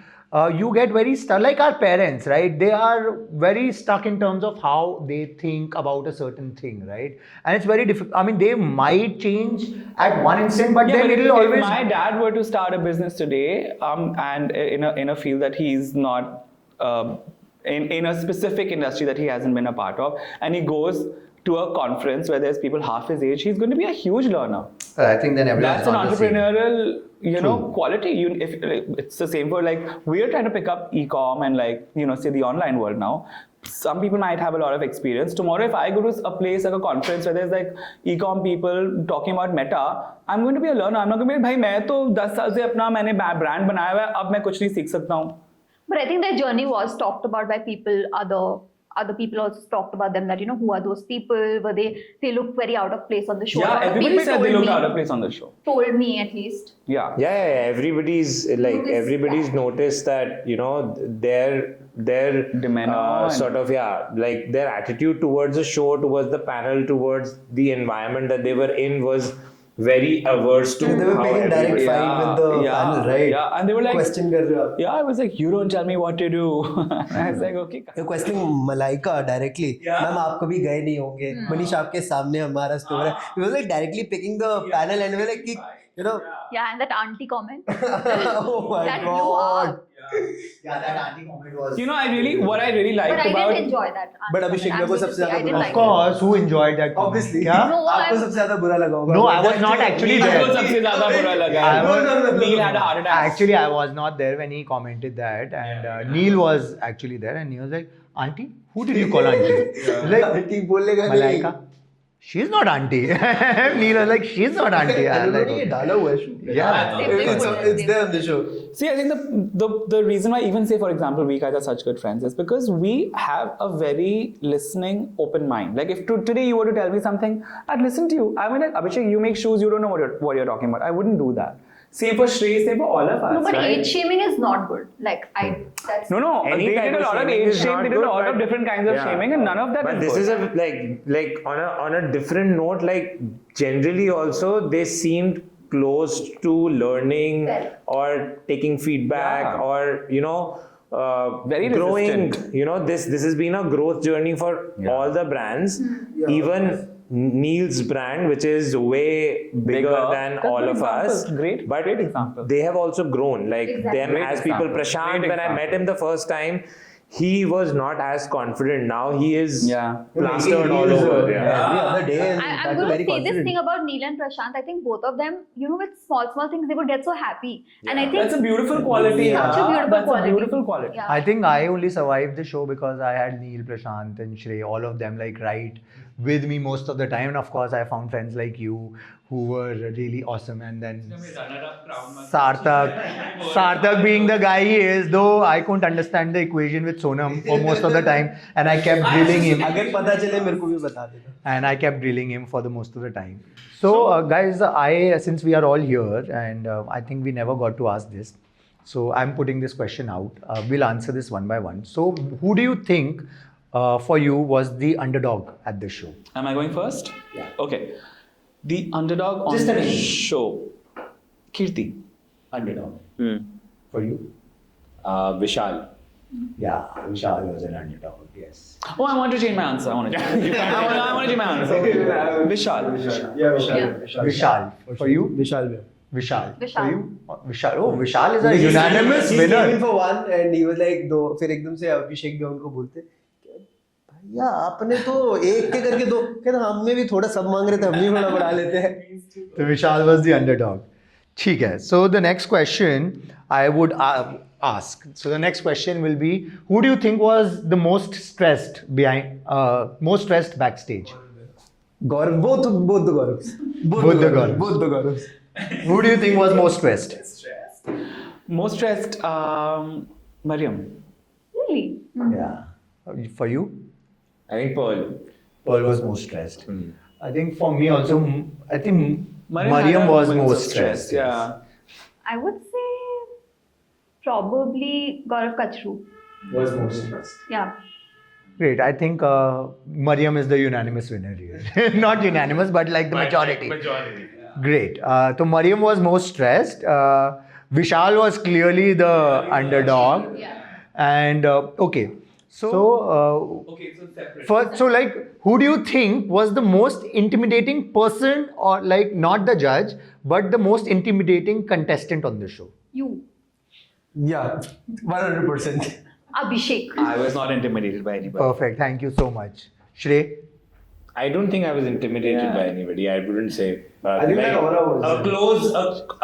you get very stuck. Like our parents, right? They are very stuck in terms of how they think about a certain thing, right? And it's very difficult. I mean, they might change at one instant, but Yeah, then but it'll if always. my dad were to start a business today, and in a field that he's not in a specific industry that he hasn't been a part of, and he goes to a conference where there's people half his age, he's going to be a huge learner. I think then everyone's That's an not the same. entrepreneurial, True. quality. If it's the same for like we're trying to pick up e-com and like say the online world now. Some people might have a lot of experience. Tomorrow, if I go to a place like a conference where there's like e-com people talking about Meta, I'm going to be a learner. I'm not going to be भाई मैं तो 10 साल से अपना मैंने brand बनाया हुआ है अब मैं कुछ नहीं सीख सकता हूँ. But I think their journey was talked about by people. Other people also talked about them that who are those people? Were they looked very out of place on the show. A Yeah, lot of everybody people said they told looked me- out of place on the show. Told me at least. Yeah. Yeah, everybody's Noticed that. noticed that their Demeanor and- sort of like their attitude towards the show, towards the panel, towards the environment that they were in was very averse to They were how picking direct everybody- fight with the panel, right? Yeah, and they were like, Question कर रहे हो आप. yeah, I was like, you don't tell me what to do. I was like, okay. You're questioning Malaika directly. Ma'am आप कभी गए नहीं होंगे. मनीष आपके सामने हमारा स्टोर है. He was like directly picking the panel and we were like, Yeah, and that auntie comment. oh my That you god. are. Yeah, that auntie comment was. What I really liked But I about didn't enjoy that. auntie But Abhishek comment. मेरे को I'm सबसे going to say, ज्यादा I didn't बुरा- like Of course, who enjoyed that? comment? Obviously. क्या? No, आपको I'm- सबसे ज्यादा बुरा लगा होगा. No, I was not actually Neil there. को सबसे ज़्यादा बुरा लगा. I was- Neil had a heart attack. Actually, I was not there when he commented that, and Neil was actually there, and he was like, "Auntie, who did you call auntie?" Like ठीक बोलेगा नहीं. Malaika, she's not auntie. Neil was like, "She's not auntie." I was उन्होंने ये like, डाला हुआ है shoot. Yeah. It's there on the show. See, I think the reason why even say, for example, we guys are such good friends is because we have a very listening, open mind. Like if today you were to tell me something, I'd listen to you. I mean, like, Abhishek, you make shoes, you don't know what you're talking about. I wouldn't do that. Same for Shrey, same for all of us. No, but right? age shaming is not good. Like that's No, Any they type did a of lot of shaming age is shame. not They did a good, lot of but- different kinds of Yeah. shaming, and none of that But is this good. is like on a different note. Like generally, also they seemed close to learning Correct. or taking feedback Yeah. or Very growing. resistant. This has been a growth journey for all the brands. Even Neil's brand, which is way bigger than That's all good of example. us. Great- but great example. they have also grown. Like Exactly. them Great as people. example. Prashant, Great when I met him the first time, he was not as confident. Now he is Yeah. plastered all over. Every other day. and I'm that going very to say this confident. thing about Neil and Prashant. I think both of them, with small things, they would get so happy. And I think That's a beautiful quality. Such a beautiful That's quality. a beautiful quality. Yeah. I think I only survived the show because I had Neil, Prashant, and Shrey, all of them like right with me most of the time. And of course, I found friends like you who were really awesome. And then Sarthak being the guy he is, though I couldn't understand the equation with Sonam for most of the time, and I kept drilling him. अगर पता चले मेरे को भी बता देना. And I kept drilling him for the most of the time. So, guys, since we are all here, and I think we never got to ask this, so I'm putting this question out. We'll answer this one by one. So, who do you think, for you, was the underdog at this show? Am I going first? Yeah. Okay. The underdog on Just a the name. show. Kirti. Underdog. For you? Vishal. Yeah, Vishal was an underdog. Yes. Oh, I want to change my answer. I want to change my answer. Vishal. Yeah, Vishal. Vishal. For you? Vishal. Vishal. For Vishal. you? Vishal. Oh, Vishal is a unanimous He came in winner. for one and he was like दो. फिर एकदम से अभिषेक भी उनको बोलते भैया आपने तो एक के करके दो. कहते हमें भी थोड़ा सब मांग रहे थे हम भी थोड़ा बढ़ा लेते हैं. So Vishal was the underdog. ठीक है. So the next question I would ask. So the next question will be, who do you think was the most stressed backstage? Gaurav, both the Gauravs. Both the Gauravs. Both the Gauravs. Who do you think was most stressed? Most stressed, Mariam. really. Yeah. For you? I think Pearl. Pearl was most stressed. I think for me also, I think Mariam Mariam had was moments most of stressed. Yeah. I would say Probably Gaurav Kachru. Was most stressed. Yeah. Great. I think Mariam is the unanimous winner here. Not unanimous, but like the majority. Majority. Great. So Mariam was most stressed. Vishal was clearly the underdog. Yeah. And okay. So Okay, so separate. first, so like, who do you think was the most intimidating person, or like not the judge, but the most intimidating contestant on the show? You. Yeah, 100%. Abhishek. I was not intimidated by anybody. Perfect. Thank you so much. Shrey? I don't think I was intimidated Yeah. by anybody. I wouldn't say. I think that aura was-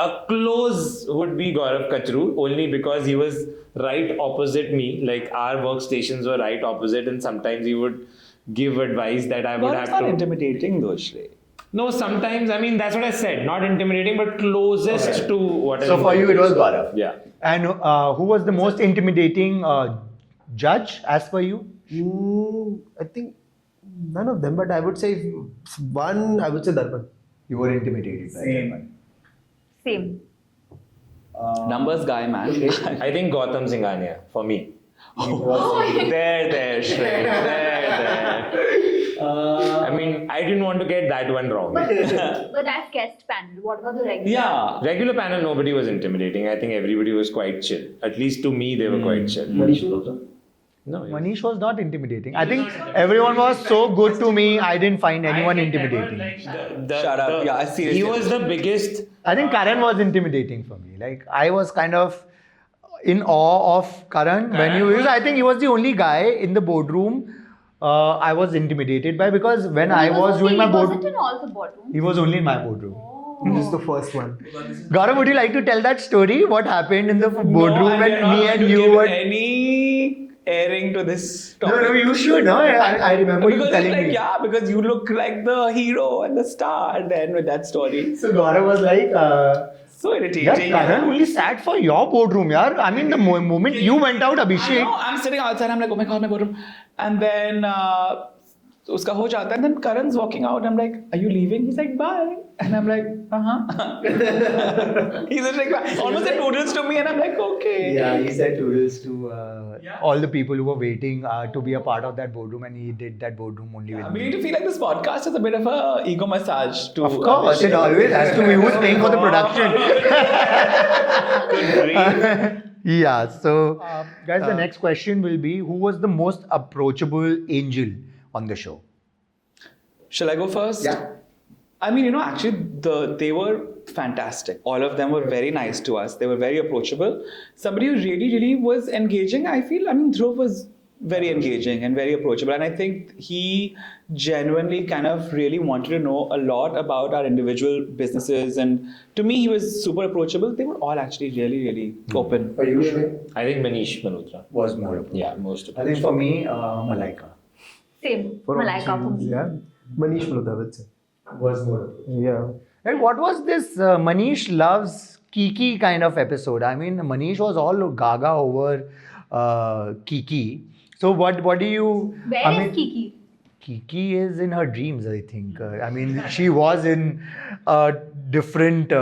a close would be Gaurav Kachru, only because he was right opposite me. Like our workstations were right opposite, and sometimes he would give advice that I would But it's have not to. intimidating though, Shrey. No, sometimes. I mean, that's what I said. Not intimidating, but closest to what. So for you, it was Gaurav. Yeah. And who was the most intimidating judge as per you? I think none of them, but I would say one, I would say Darpan. You were intimidated by Same. Same. Numbers guy, man. I think Gautam Singhania for me. there, Shrey. There. I mean, I didn't want to get that one wrong. But as guest panel, what about the regular? Yeah. Regular panel, nobody was intimidating. I think everybody was quite chill. At least to me, they were quite chill. No, yeah. Manish was not intimidating. I think everyone was so good to me. I didn't find anyone intimidating. Shut up. Yeah, seriously. He was the biggest. I think Karan was intimidating for me. Like I was kind of in awe of Karan when he was. I think he was the only guy in the boardroom I was intimidated by, because when I was doing my He boardroom, wasn't in all the boardrooms. he was only in my boardroom. This is the first one. Gaurav, would you like to tell that story? What happened in the boardroom No, when we are not me going and to you give were? any airing to this topic. No, you should. No, I remember you Because telling like, me. yeah, because you look like the hero and the star then with that story. So Gaurav was like, So yeah, irritating. Karan only sat for your boardroom, yaar. I mean, the moment you went out, I Abhishek. know, I'm sitting outside, I'm like, oh my god, my boardroom. And then uska ho jata, and then Karan's walking out. I'm like, are you leaving? He's like, bye. And I'm like, He's just like, bye. Almost said noodles to me, and I'm like, okay. Yeah, he said toodles to all the people who were waiting to be a part of that boardroom, and he did that boardroom only with We me. need to feel like this podcast is a bit of a ego massage to. Of course, it always has to be. Who's paying for the production? Yeah, so guys, the next question will be, who was the most approachable angel on the show? Shall I go first? Yeah. I mean, actually, they were fantastic. All of them were very nice to us. They were very approachable. Somebody who really, really was engaging, I feel. I mean, Dhruv was very engaging and very approachable. And I think he genuinely kind of really wanted to know a lot about our individual businesses. And to me, he was super approachable. They were all actually really, really open. For you, Shrey? I think Manish Malhotra. Was more approachable. Yeah, most of I think for me, Malaika Same. For Malaika for options, me. yeah. Manish Malhotra, I would say. was more approachable. Yeah. And what was this Manish loves Kiki kind of episode? I mean, Manish was all gaga over Kiki. So what do you? Where I is mean, Kiki? Kiki is in her dreams, I think. I mean, she was in a different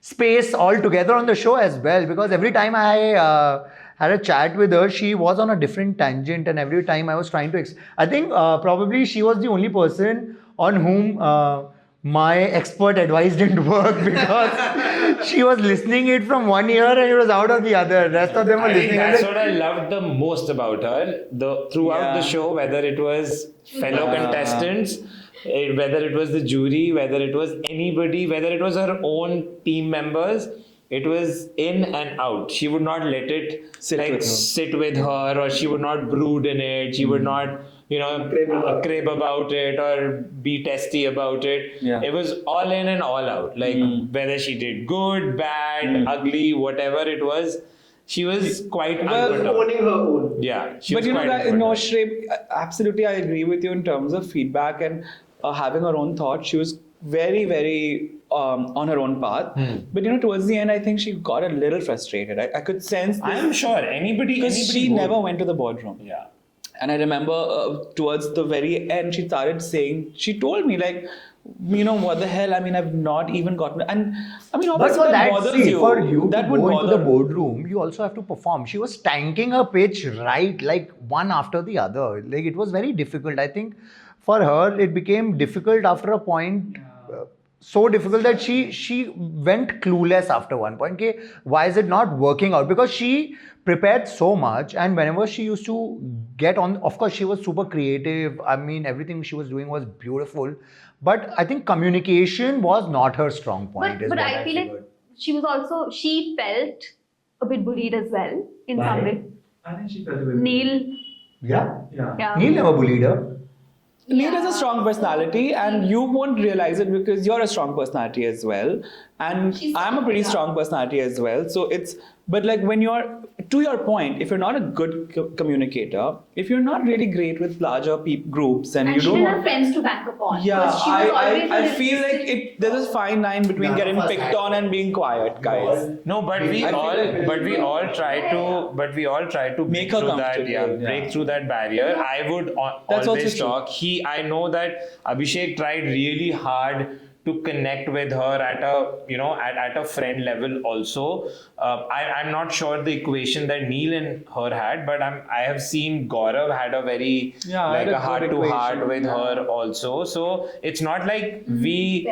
space altogether on the show as well, because every time I had a chat with her, she was on a different tangent, and every time I was trying to... I think probably she was the only person on whom my expert advice didn't work, because she was listening it from one ear and it was out of the other. Rest of them were I think listening. that's what I loved the most about her. Throughout the show, whether it was fellow contestants, whether it was the jury, whether it was anybody, whether it was her own team members, it was in and out. She would not let it sit with her, or she would not brood in it. She would not, crib about it or be testy about it. Yeah. It was all in and all out. Like whether she did good, bad, ugly, whatever it was, she was quite unperturbed. Owning her own. Yeah, she But was quite unperturbed. Shrey, absolutely, I agree with you in terms of feedback and having her own thoughts. She was very, very on her own path. But towards the end, I think she got a little frustrated. I could sense this. I'm sure anybody Because she would. never went to the boardroom. Yeah. And I remember towards the very end, she started saying, she told me, like, what the hell? I mean, I've not even gotten. And I mean, But obviously for that that, bothers see, you. for you that to would go into the bother. boardroom, you also have to perform. She was tanking her pitch right, like one after the other. Like it was very difficult. I think for her, it became difficult after a point. So difficult that she went clueless after one point. Okay, why is it not working out? Because she prepared so much, and whenever she used to get on, of course, she was super creative. I mean, everything she was doing was beautiful. But I think communication was not her strong point. But I feel like she felt a bit bullied as well in some way. I think she felt a bit. Neil, Yeah. Yeah. Neil never bullied her. Neil has a strong personality, and you won't realize it because you're a strong personality as well. And I'm a pretty strong personality as well. So but like when you're, to your point, if you're not a good communicator, if you're not really great with larger groups, and you she don't didn't have want. friends to bank upon. Yeah, Because she was always I a feel like resistant- there's a fine line between None getting of us picked had on and being quiet, guys. No, but we all try to Make break her through that, comfortable, break yeah. through that barrier. I would That's always also true. talk. I know that Abhishek tried really hard to connect with her at a friend level also. I'm not sure the equation that Neil and her had, but I have seen Gaurav had a very I had like a a heart good to heart equation, with yeah. her also. So it's not like we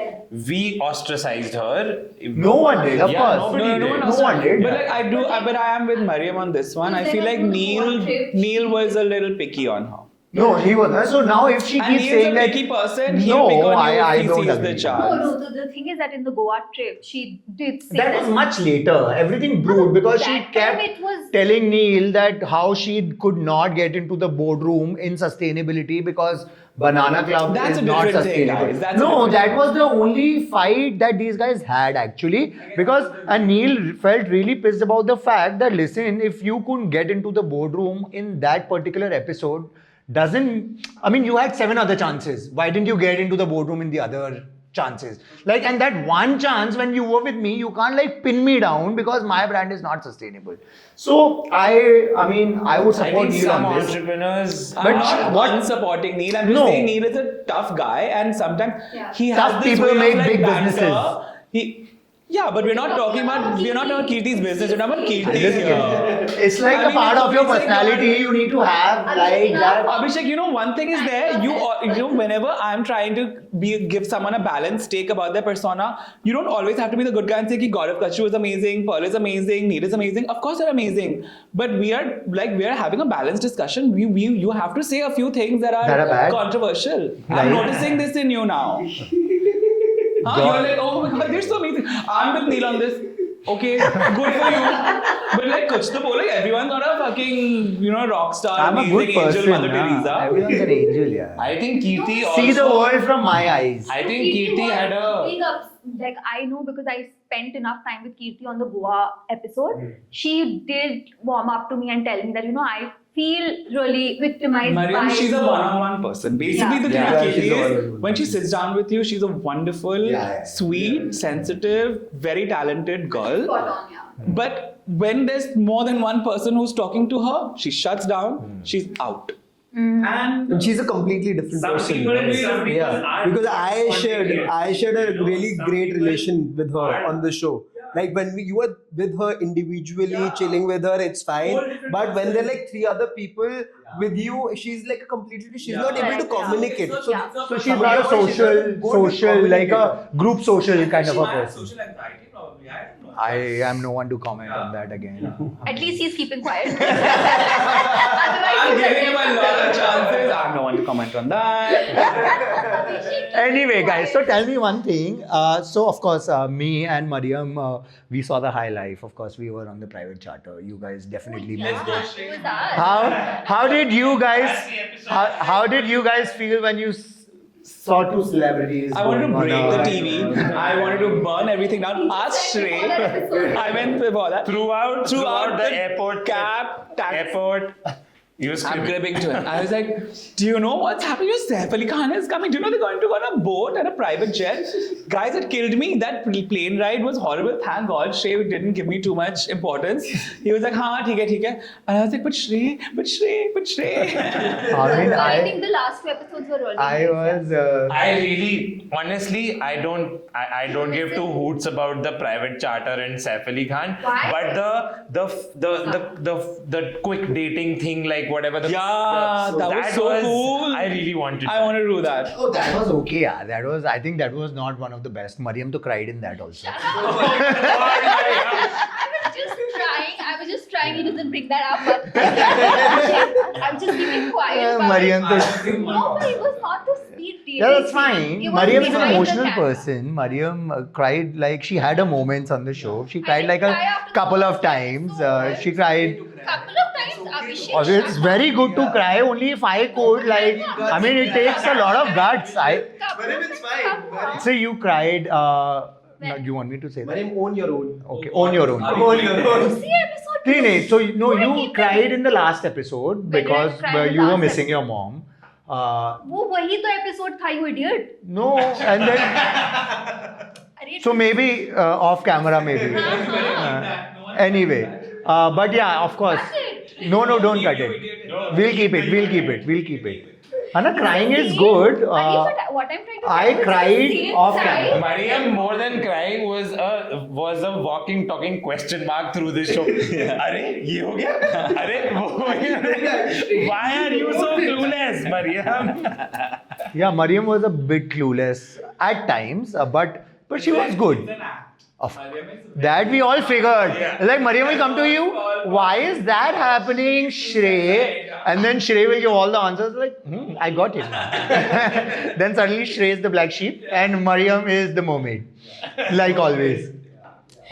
ostracized her. No one did, of Yeah, course. nobody did. No one did. But like I am with Mariam on this one. I feel like Neil was a little picky on her. No, he was. So now if she And keeps Neil's saying a that, picky person, he'll no, pick on you I if he don't sees agree. the No, chance. the thing is that in the Goa trip, she did say That was much later. Everything brewed because she That time kept it was- telling Neil that how she could not get into the boardroom in sustainability because Banana Club That's is a not different thing, sustainable. guys. That's a No, different that was the only fight that these guys had actually because and Neil felt really pissed about the fact that listen, if you couldn't get into the boardroom in that particular episode, you had 7 other chances. Why didn't you get into the boardroom in the other chances? Like, and that one chance when you were with me, you can't like pin me down because my brand is not sustainable. So I would I support think Neil some on this. entrepreneurs. I'm what- not unsupporting Neil. I'm just No. saying Neil is a tough guy, and sometimes he has Tough this people way of, make like, big banter. But we're not talking about Kirti's business. We're talking about Kirti here. It's like I a mean, part of your it's like personality you need to have like that. Abhishek, one thing is there. Whenever I'm trying to give someone a balanced take about their persona, you don't always have to be the good guy and say कि Gaurav Kachu is amazing, Pearl is amazing, Neil is amazing. Of course, they're amazing, but we are having a balanced discussion. You have to say a few things that are bad? controversial. Like? I'm noticing this in you now. You're like, oh my god, they're so amazing. I'm with Neil on this. Okay, good for you. But like, kuch to bolo, everyone's not a fucking, rock star, I'm a amazing good angel, person. Mother Teresa. Everyone's an angel, yeah. I think Kirti also. See the world from my eyes. I think Kirti had a. Big ups. Like I know because I spent enough time with Kirti on the Goa episode. She did warm up to me and tell me that I feel really victimized Mariam, by she's a one-on-one person. Basically, the thing Yeah, with she's Kirti a is one-on-one when she sits down with you, she's a wonderful, sweet, sensitive, very talented girl. spot on, yeah. But when there's more than one person who's talking to her, she shuts down, she's out. And She's a completely different some person. people are Because I spontaneous. shared a really Some great people relation with her are- on the show. Like when you were with her individually, chilling with her, it's fine. Whole different But when person. there are like 3 other people with you, she's like a completely. She's not able to Yeah. communicate. Yeah. So she's not a social, like a group social kind of a person. Social anxiety, probably. I don't know. I am no one to comment on that again. At least he's keeping quiet. I'm giving him a lot of chances. I'm no one to comment on that. Anyway, guys, so tell me one thing. So, of course, me and Mariam, we saw the high life. Of course, we were on the private charter. You guys definitely missed it. How did you guys? How did you guys feel when you saw 2 celebrities? I wanted to going on break the a- TV. I wanted to burn everything down. Ask Shrey. I went before that. Throughout Throughout the airport cab, taxi. airport. He was I'm screaming. gripping to him. I was like, do you know what's happening? Saif Ali Khan is coming. Do you know they're going to go on a boat and a private jet? Guys, it killed me. That plane ride was horrible. Thank God Shrey didn't give me too much importance. He was like, हाँ ठीक है. And I was like, but Shrey. I mean, So I think the last 2 episodes were really I nice, was. I really, honestly, I don't give two hoots about the private charter and Saif Ali Khan. Why? But the quick dating thing, like whatever. Yeah, that was so cool. I really wanted. I want to do that. Oh, that was okay. Yeah, that was. I think that was not one of the best. Mariam to cried in that also. I was just trying. He doesn't bring that up. But I'm just keeping quiet. about Mariam it. to. No, but it was not the speed dating. Yeah, that's thing. fine. It was Mariam is an behind the emotional camera. person. Mariam cried like she had her moments on the show. She cried didn't like cry a after the couple of first times. episode. She cried. Couple of times, Abhishek. Oh, it's very good to cry. Only if I could, like, I mean, it takes a lot of guts. So you cried. No, you want me to say that? Mariam, own your own. Okay, on your own. See episode 2. No, so no, I you keep cried in the last episode When did I because cry in the you were last missing your mom. वो वही तो episode था, you idiot. No, and then अरे so maybe off camera, maybe. Anyway, but yeah, of course. cut it. No, don't cut it. We'll keep it. Anna, crying is good. What I'm trying to I tell is cried the same off side. camera. Mariam, more than crying, was a walking, talking question mark through this show. अरे ये हो गया? अरे वो हो गया? Why are you so clueless, Mariam? Yeah, Mariam was a bit clueless at times, but she was good. Of that we all figured. Like Mariam will come to you. Why is that happening, Shrey? And then Shrey will give all the answers. Like, I got it. Then suddenly Shrey is the black sheep and Mariam is the mermaid, like always.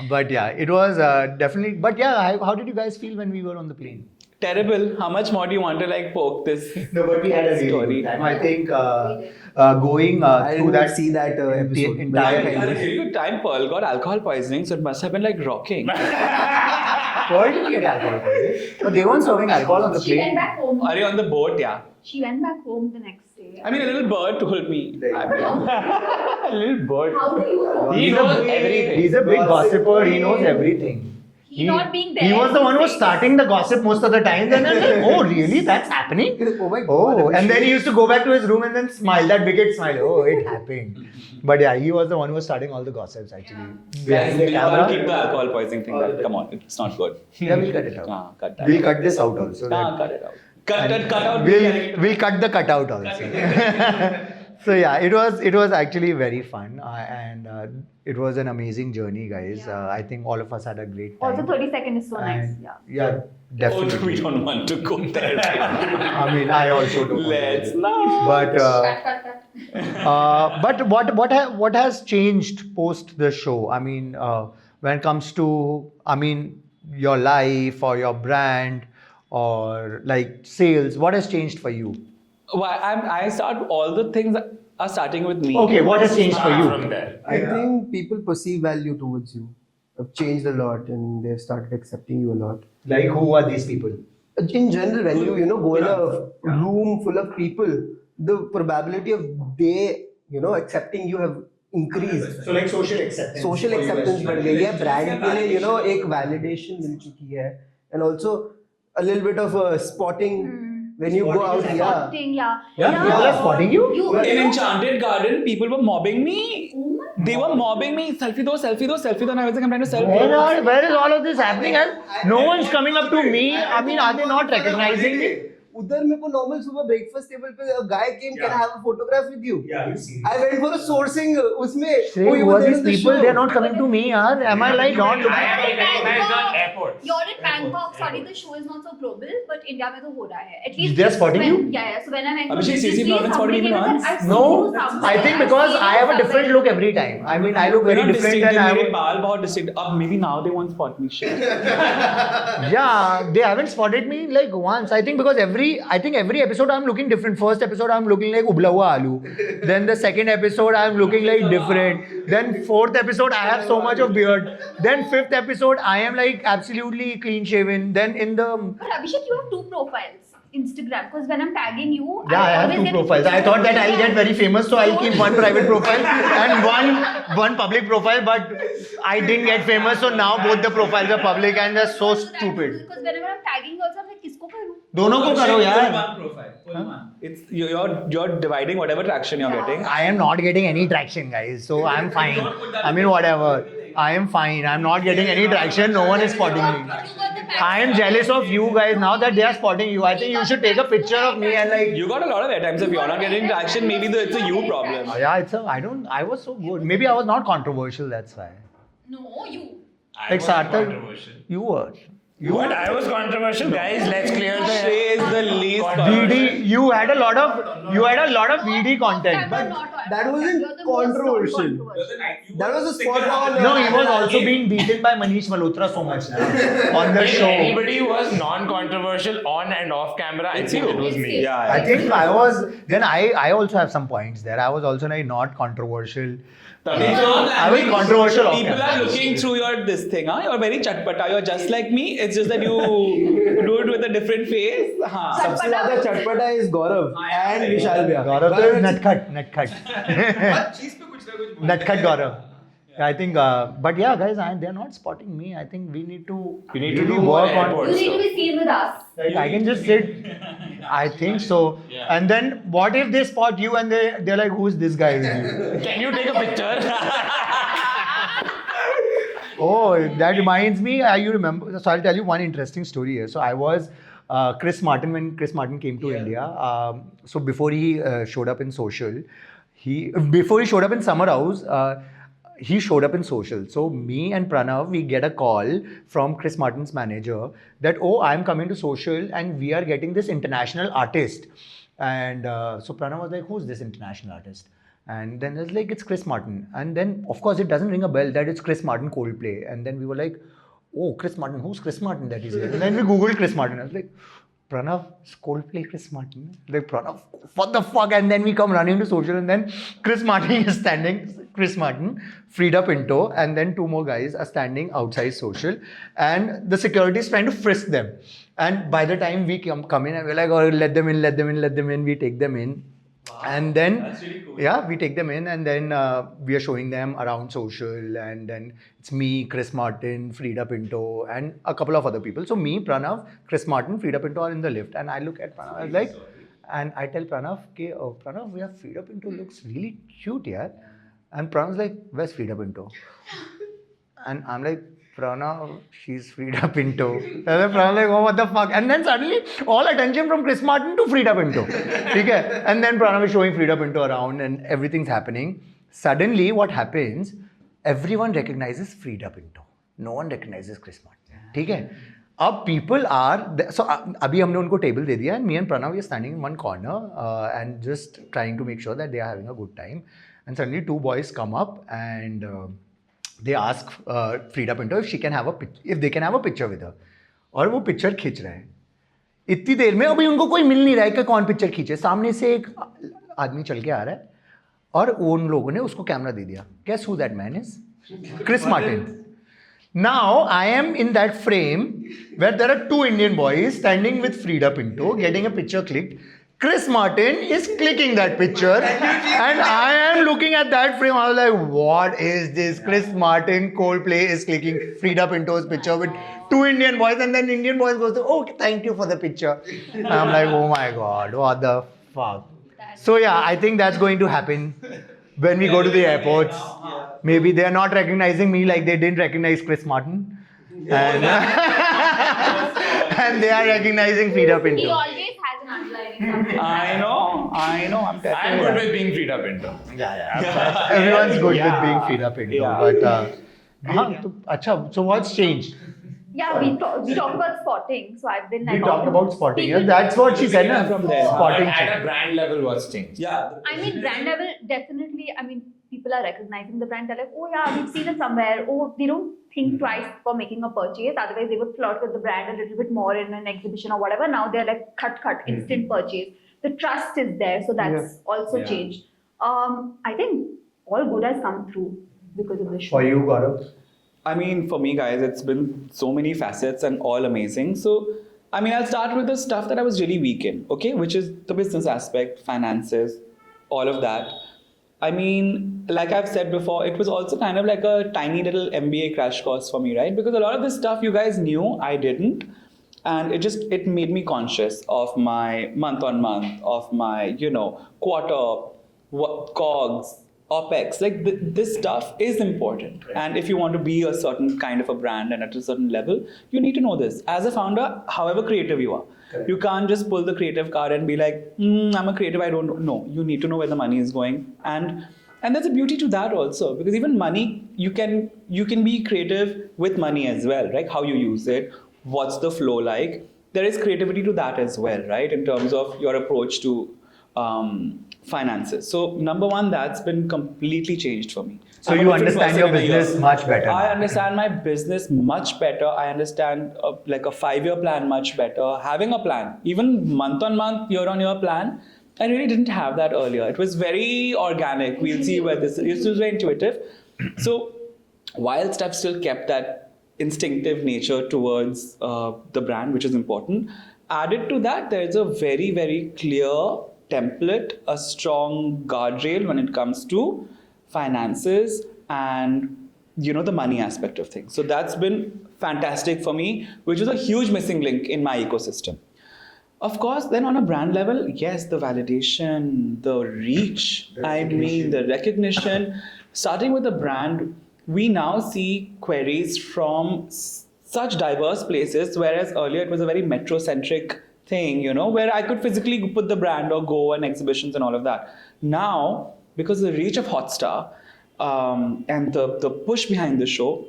But yeah, it was definitely. But yeah, how did you guys feel when we were on the plane? Terrible. How much more do you want to like poke this? No, but we had a really Story. good time. I think going I through didn't that see that episode. entire I had a really good time. Pearl got alcohol poisoning, so it must have been like rocking. Pearl didn't get alcohol poisoning. But they weren't serving alcohol on the She went plane. back home. Are you on the boat? Yeah. She went back home the next day. I mean, a little bird told me. A little bird. How do you know? He knows everything. He's a big gossiper. He knows everything. He not being there. He was the one who was starting the gossip most of the time. Then I was like, oh, really? That's happening? Oh my God. Oh, and then he used to go back to his room and then smile, that wicked smile. Oh, it happened. But yeah, he was the one who was starting all the gossips actually. Behind the We'll gotta keep camera. the alcohol poisoning thing. Back. Come on, it's not good. Yeah, we'll cut it out. Cut that. We'll cut this out also. Cut it out. Cut out. We'll cut the cutout also. So yeah, it was actually very fun and it was an amazing journey, guys. Yeah. I think all of us had a great time. Also, 30 is so nice. And Yeah. yeah, Oh, definitely. we don't want to go there. I mean, I also don't. Let's not. But Cut. what has changed post the show? I mean, when it comes to your life or your brand or like sales, what has changed for you? I start all the things are starting with me. Okay, what has changed for From you? there. I think people perceive value towards you. Have changed a lot and they've started accepting you a lot. Like, who are these people? In general, when you go in a room full of people, the probability of they accepting you have increased. So like social acceptance. Social acceptance बढ़ गई है, brand के लिए एक validation मिल चुकी है, and also a little bit of spotting when you go out. Spotting, yeah. People are spotting you? In Enchanted Garden, people were mobbing me. They were mobbing me. Selfie do, selfie do, selfie do. And I was like, I'm trying to selfie. Where is all of this happening? And no one's coming up to me. I mean, are they not recognizing me? उधर मेरे को normal सुबह breakfast table पे a guy came, can I have a photograph with you? Yeah, you see. I went for a sourcing उसमें. Shrey, you who were are there these in the people? show. They're not coming to me, yaar. Am I like not looking? I am recognized on airports. You're in Bangkok. Sorry, the show is not so global, but India में तो हो रहा है. At least They're spotting when, you? Yeah. So when I went Abhishek, to seriously, Disney, no one spotted somebody me came and once? said, I've seen No, you somewhere. I think because I have a different look every time. I mean, I look very Very different distinct. and I मेरे बाल बहुत distinct. अब maybe now they won't spot me. Shit. yeah, they haven't spotted me like once. I think because every I think every episode I'm looking different. First episode I'm looking like ubla hua aloo. Then the second episode I'm looking like different. Then fourth episode I have so much of beard. Then fifth episode I am like absolutely clean shaven. Then in the But Abhishek, you have two profiles. Instagram, because when I'm tagging you, yeah, I have always two get profiles. I thought that I'll get very famous, so I'll keep one private profile and one public profile. But I didn't get famous, so now both the profiles are public, and they're so stupid. Because whenever I'm tagging you, also I'm like, किसको करूँ? दोनों को करो यार. One profile. Pull one. It's you're dividing whatever traction you're getting. I am not getting any traction, guys. So I'm fine. I mean, whatever. I am fine. I'm not getting any traction. No one is spotting me. I am jealous of you guys now that they are spotting you. I think you should take a picture of me and like. You got a lot of airtime. If you're not getting traction, maybe it's a you problem. Yeah, it's a. I was so good. Maybe I was not controversial. That's why. No, you. Like Sarthak, you were. What? I was controversial, guys. Let's clear the. Shay is the least. VD, you had a lot of VD content. But that wasn't controversial. That was a spot on. No, he was also being beaten by Manish Malhotra so much now on the If show. anybody who was non-controversial on and off camera, I think it was me. Yeah. I think I was. Then I also have some points there. I was also like not controversial. I was controversial off People camera. are looking through your this thing, huh? You're very chatpata. You're just like me. It's just that you do it with a different face. Huh. सबसे ज़्यादा चटपटा is Gaurav and Vishal Bhaiya. Gaurav तो nutcut. चीज पे कुछ ना कुछ Nutcut Gaurav. I think, but yeah, guys, they're not spotting me. I think we need to. You need to really do more work on. airports. You need to be seen with us. Like, I can just sit. I think so. Yeah. And then what if they spot you and they're like, who's this guy with you? Can you take a picture? Oh, that reminds me. You remember? So I'll tell you one interesting story here. So I was Chris Martin when Chris Martin came to India. So before he showed up in social, before he showed up in Summer House. He showed up in social. So me and Pranav, we get a call from Chris Martin's manager that, oh, I'm coming to social and we are getting this international artist. And so Pranav was like, who's this international artist? And then it's like, it's Chris Martin. And then, of course, it doesn't ring a bell that it's Chris Martin Coldplay. And then we were like, oh, Chris Martin, who's Chris Martin that is here? And then we Googled Chris Martin. I was like, Pranav, Coldplay, Chris Martin. Like, Pranav, what the fuck? And then we come running to social and then Chris Martin is standing. Chris Martin, Frida Pinto, and then two more guys are standing outside social, and the security is trying to frisk them. And by the time we come in, and we're like, oh, let them in, we take them in. Wow. And then, that's really cool. Yeah, we take them in, and then we are showing them around social, and then it's me, Chris Martin, Frida Pinto, and a couple of other people. So me, Pranav, Chris Martin, Frida Pinto are in the lift, and I look at Pranav, I was like, and I tell Pranav, okay, oh, Pranav, we have Frida Pinto looks really cute, yeah. And Pranav's like, where's Frida Pinto? And I'm like, Pranav, she's Frida Pinto. And then Pranav's like, oh, what the fuck? And then suddenly, all attention from Chris Martin to Frida Pinto. Okay? And then Pranav is showing Frida Pinto around and everything's happening. Suddenly, what happens? Everyone recognizes Frida Pinto. No one recognizes Chris Martin. Okay? अब people are so अभी हमने उनको table दे दिया and me and Pranav are standing in one corner and just trying to make sure that they are having a good time. And suddenly two boys come up and they ask Frida Pinto if they can have a picture with her. और वो picture खींच रहे हैं. इतनी देर में अभी उनको कोई मिल नहीं रहा है कि कौन picture खींचे. सामने से एक आदमी चल के आ रहा है और उन लोगों ने उसको कैमरा दे दिया. Guess who that man is? Chris Martin. Now I am in that frame where there are two Indian boys standing with Frida Pinto getting a picture clicked. Chris Martin is clicking that picture and I am looking at that frame. I was like, what is this? Chris Martin, Coldplay is clicking Frida Pinto's picture with two Indian boys and then Indian boys goes, oh, thank you for the picture. And I'm like, oh my God, what the fuck? So yeah, I think that's going to happen when we go to the airports. Maybe they are not recognizing me like they didn't recognize Chris Martin. And, and they are recognizing Frida Pinto. He always has an underlying something. I know. I'm I'm good with being Frida Pinto. Yeah. Everyone's good with being Frida Pinto. Yeah. But, so what's changed? Yeah, we talked about spotting. So I've been like. We talked about spotting. Yeah, that's what she said. From there. Spotting. At a brand level, what's changed? Yeah. I mean, brand level, definitely. I mean, people are recognizing the brand. They're like, oh yeah, we've seen it somewhere. Oh, they don't think twice for making a purchase. Otherwise, they would flirt with the brand a little bit more in an exhibition or whatever. Now they're like, cut, instant purchase. The trust is there, so that's also changed. I think all good has come through because of the show. For you, Gaurav? I mean, for me, guys, it's been so many facets and all amazing. So, I mean, I'll start with the stuff that I was really weak in, okay, which is the business aspect, finances, all of that. I mean, like I've said before, it was also kind of like a tiny little MBA crash course for me, right? Because a lot of this stuff you guys knew, I didn't. And it made me conscious of my month on month, of my, quarter, COGS, OPEX, like this stuff is important. And if you want to be a certain kind of a brand and at a certain level, you need to know this. As a founder, however creative you are, you can't just pull the creative card and be like, I'm a creative, I don't know. You need to know where the money is going. And there's a beauty to that also, because even money, you can be creative with money as well, right? How you use it, what's the flow like. There is creativity to that as well, right? In terms of your approach to finances. So number one, that's been completely changed for me. So I'm a you different understand person your in a year. business much better. I understand my business much better. I understand like a 5-year plan much better. Having a plan, even month on month, year on year plan, I really didn't have that earlier. It was very organic. We'll see where this is. It was very intuitive. So whilst I've still kept that instinctive nature towards the brand, which is important, added to that, there's a very, very clear template, a strong guardrail when it comes to finances and the money aspect of things. So that's been fantastic for me, which is a huge missing link in my ecosystem. Of course, then on a brand level, yes, the validation, the reach, the recognition. Starting with the brand, we now see queries from such diverse places, whereas earlier it was a very metro-centric thing, where I could physically put the brand or go on exhibitions and all of that. Now, because of the reach of Hotstar and the push behind the show,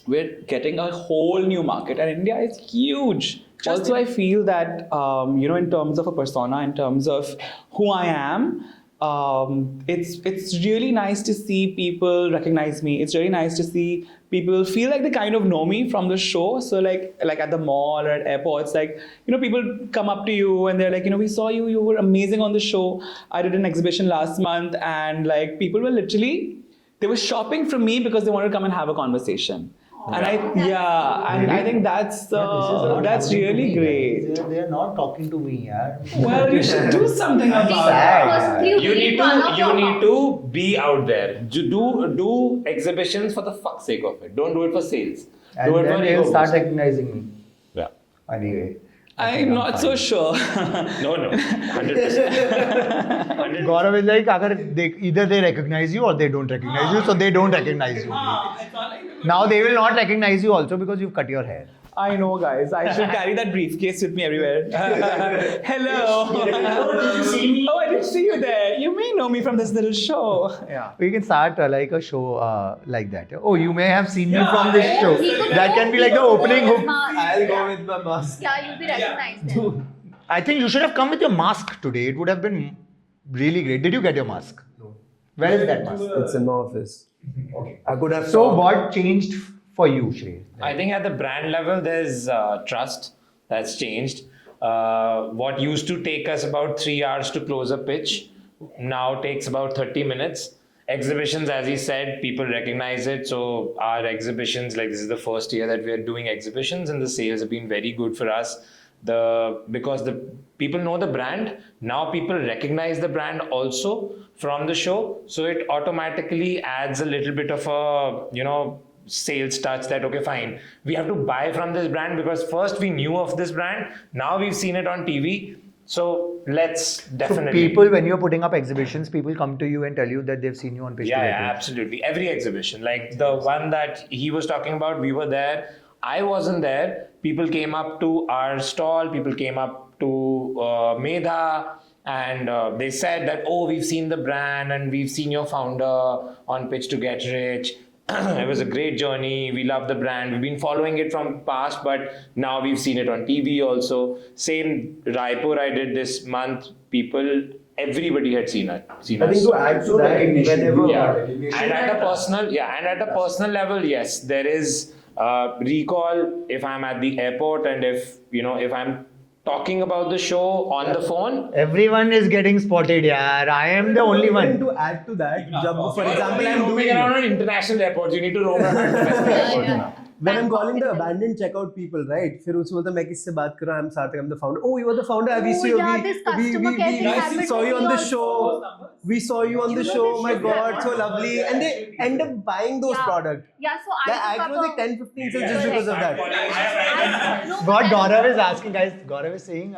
we're getting a whole new market, and India is huge. Also, I feel that, in terms of a persona, in terms of who I am, it's really nice to see people recognize me. It's really nice to see people feel like they kind of know me from the show. So like at the mall or at airports, like, people come up to you and they're like, we saw you, you were amazing on the show. I did an exhibition last month, and like people were literally, they were shopping from me because they wanted to come and have a conversation. And I think that's really great. They are not talking to me, yaar. Well, you should do something about it. You need to be out there. Do exhibitions for the fuck's sake of it. Don't do it for sales. And do it then for they'll ego start boost. recognizing me. Yeah. Anyway. I'm not so sure. No, 100%. 100%. Gaurav is like, either they recognize you or they don't recognize you, so they don't recognize you. Now they will not recognize you also because you've cut your hair. I know, guys. I should carry that briefcase with me everywhere. Hello. Did you see me? Oh, I didn't see you there. You may know me from this little show. Yeah. We can start like a show like that. Oh, you may have seen me from this show. That can be like the opening hook. I'll go with my mask. Yeah, you'll be recognized then. I think you should have come with your mask today. It would have been really great. Did you get your mask? No. Where is that mask? It's in my office. Okay. I could have. So what changed for you, Shrey? I think at the brand level, there's trust that's changed. What used to take us about 3 hours to close a pitch now takes about 30 minutes. Exhibitions, as he said, people recognize it. So our exhibitions, like this is the first year that we are doing exhibitions, and the sales have been very good for us. Because the people know the brand, now people recognize the brand also from the show. So it automatically adds a little bit of a, sales touch that, okay, fine, we have to buy from this brand because first we knew of this brand, now we've seen it on TV, so let's definitely. So people, when you're putting up exhibitions, people come to you and tell you that they've seen you on Pitch Yeah, Together. absolutely. Every exhibition, like the one that he was talking about, we were there. I wasn't there. People came up to our stall, people came up to Medha, and they said that, oh, we've seen the brand and we've seen your founder on Pitch to Get Rich. It was a great journey. We love the brand. We've been following it from past, but now we've seen it on TV also. Same Raipur I did this month. People everybody had seen us. I think to add to that, whenever And at a personal level, yes, there is recall if I'm at the airport and if I'm talking about the show on the phone. Everyone is getting spotted, yaar. I am the only one. To add to that, for example, I'm I'm roaming doing around on international airports. You need to roam around domestic airports now. when I'm calling the abandoned checkout people, right? फिर उसमें बोलता मैं किससे बात कर रहा हूँ? I'm Sarthak, I'm the founder. Oh, you are the founder. We Oh, see you. yeah, this customer care thing We happened saw to you me on the also. show. We saw you on the You know show. this My shit God, happened. so lovely. And they end up buying those products. Yeah, so I Like, I took was up like 10-15 cents just because of that. What Gaurav is asking, guys, Gaurav is saying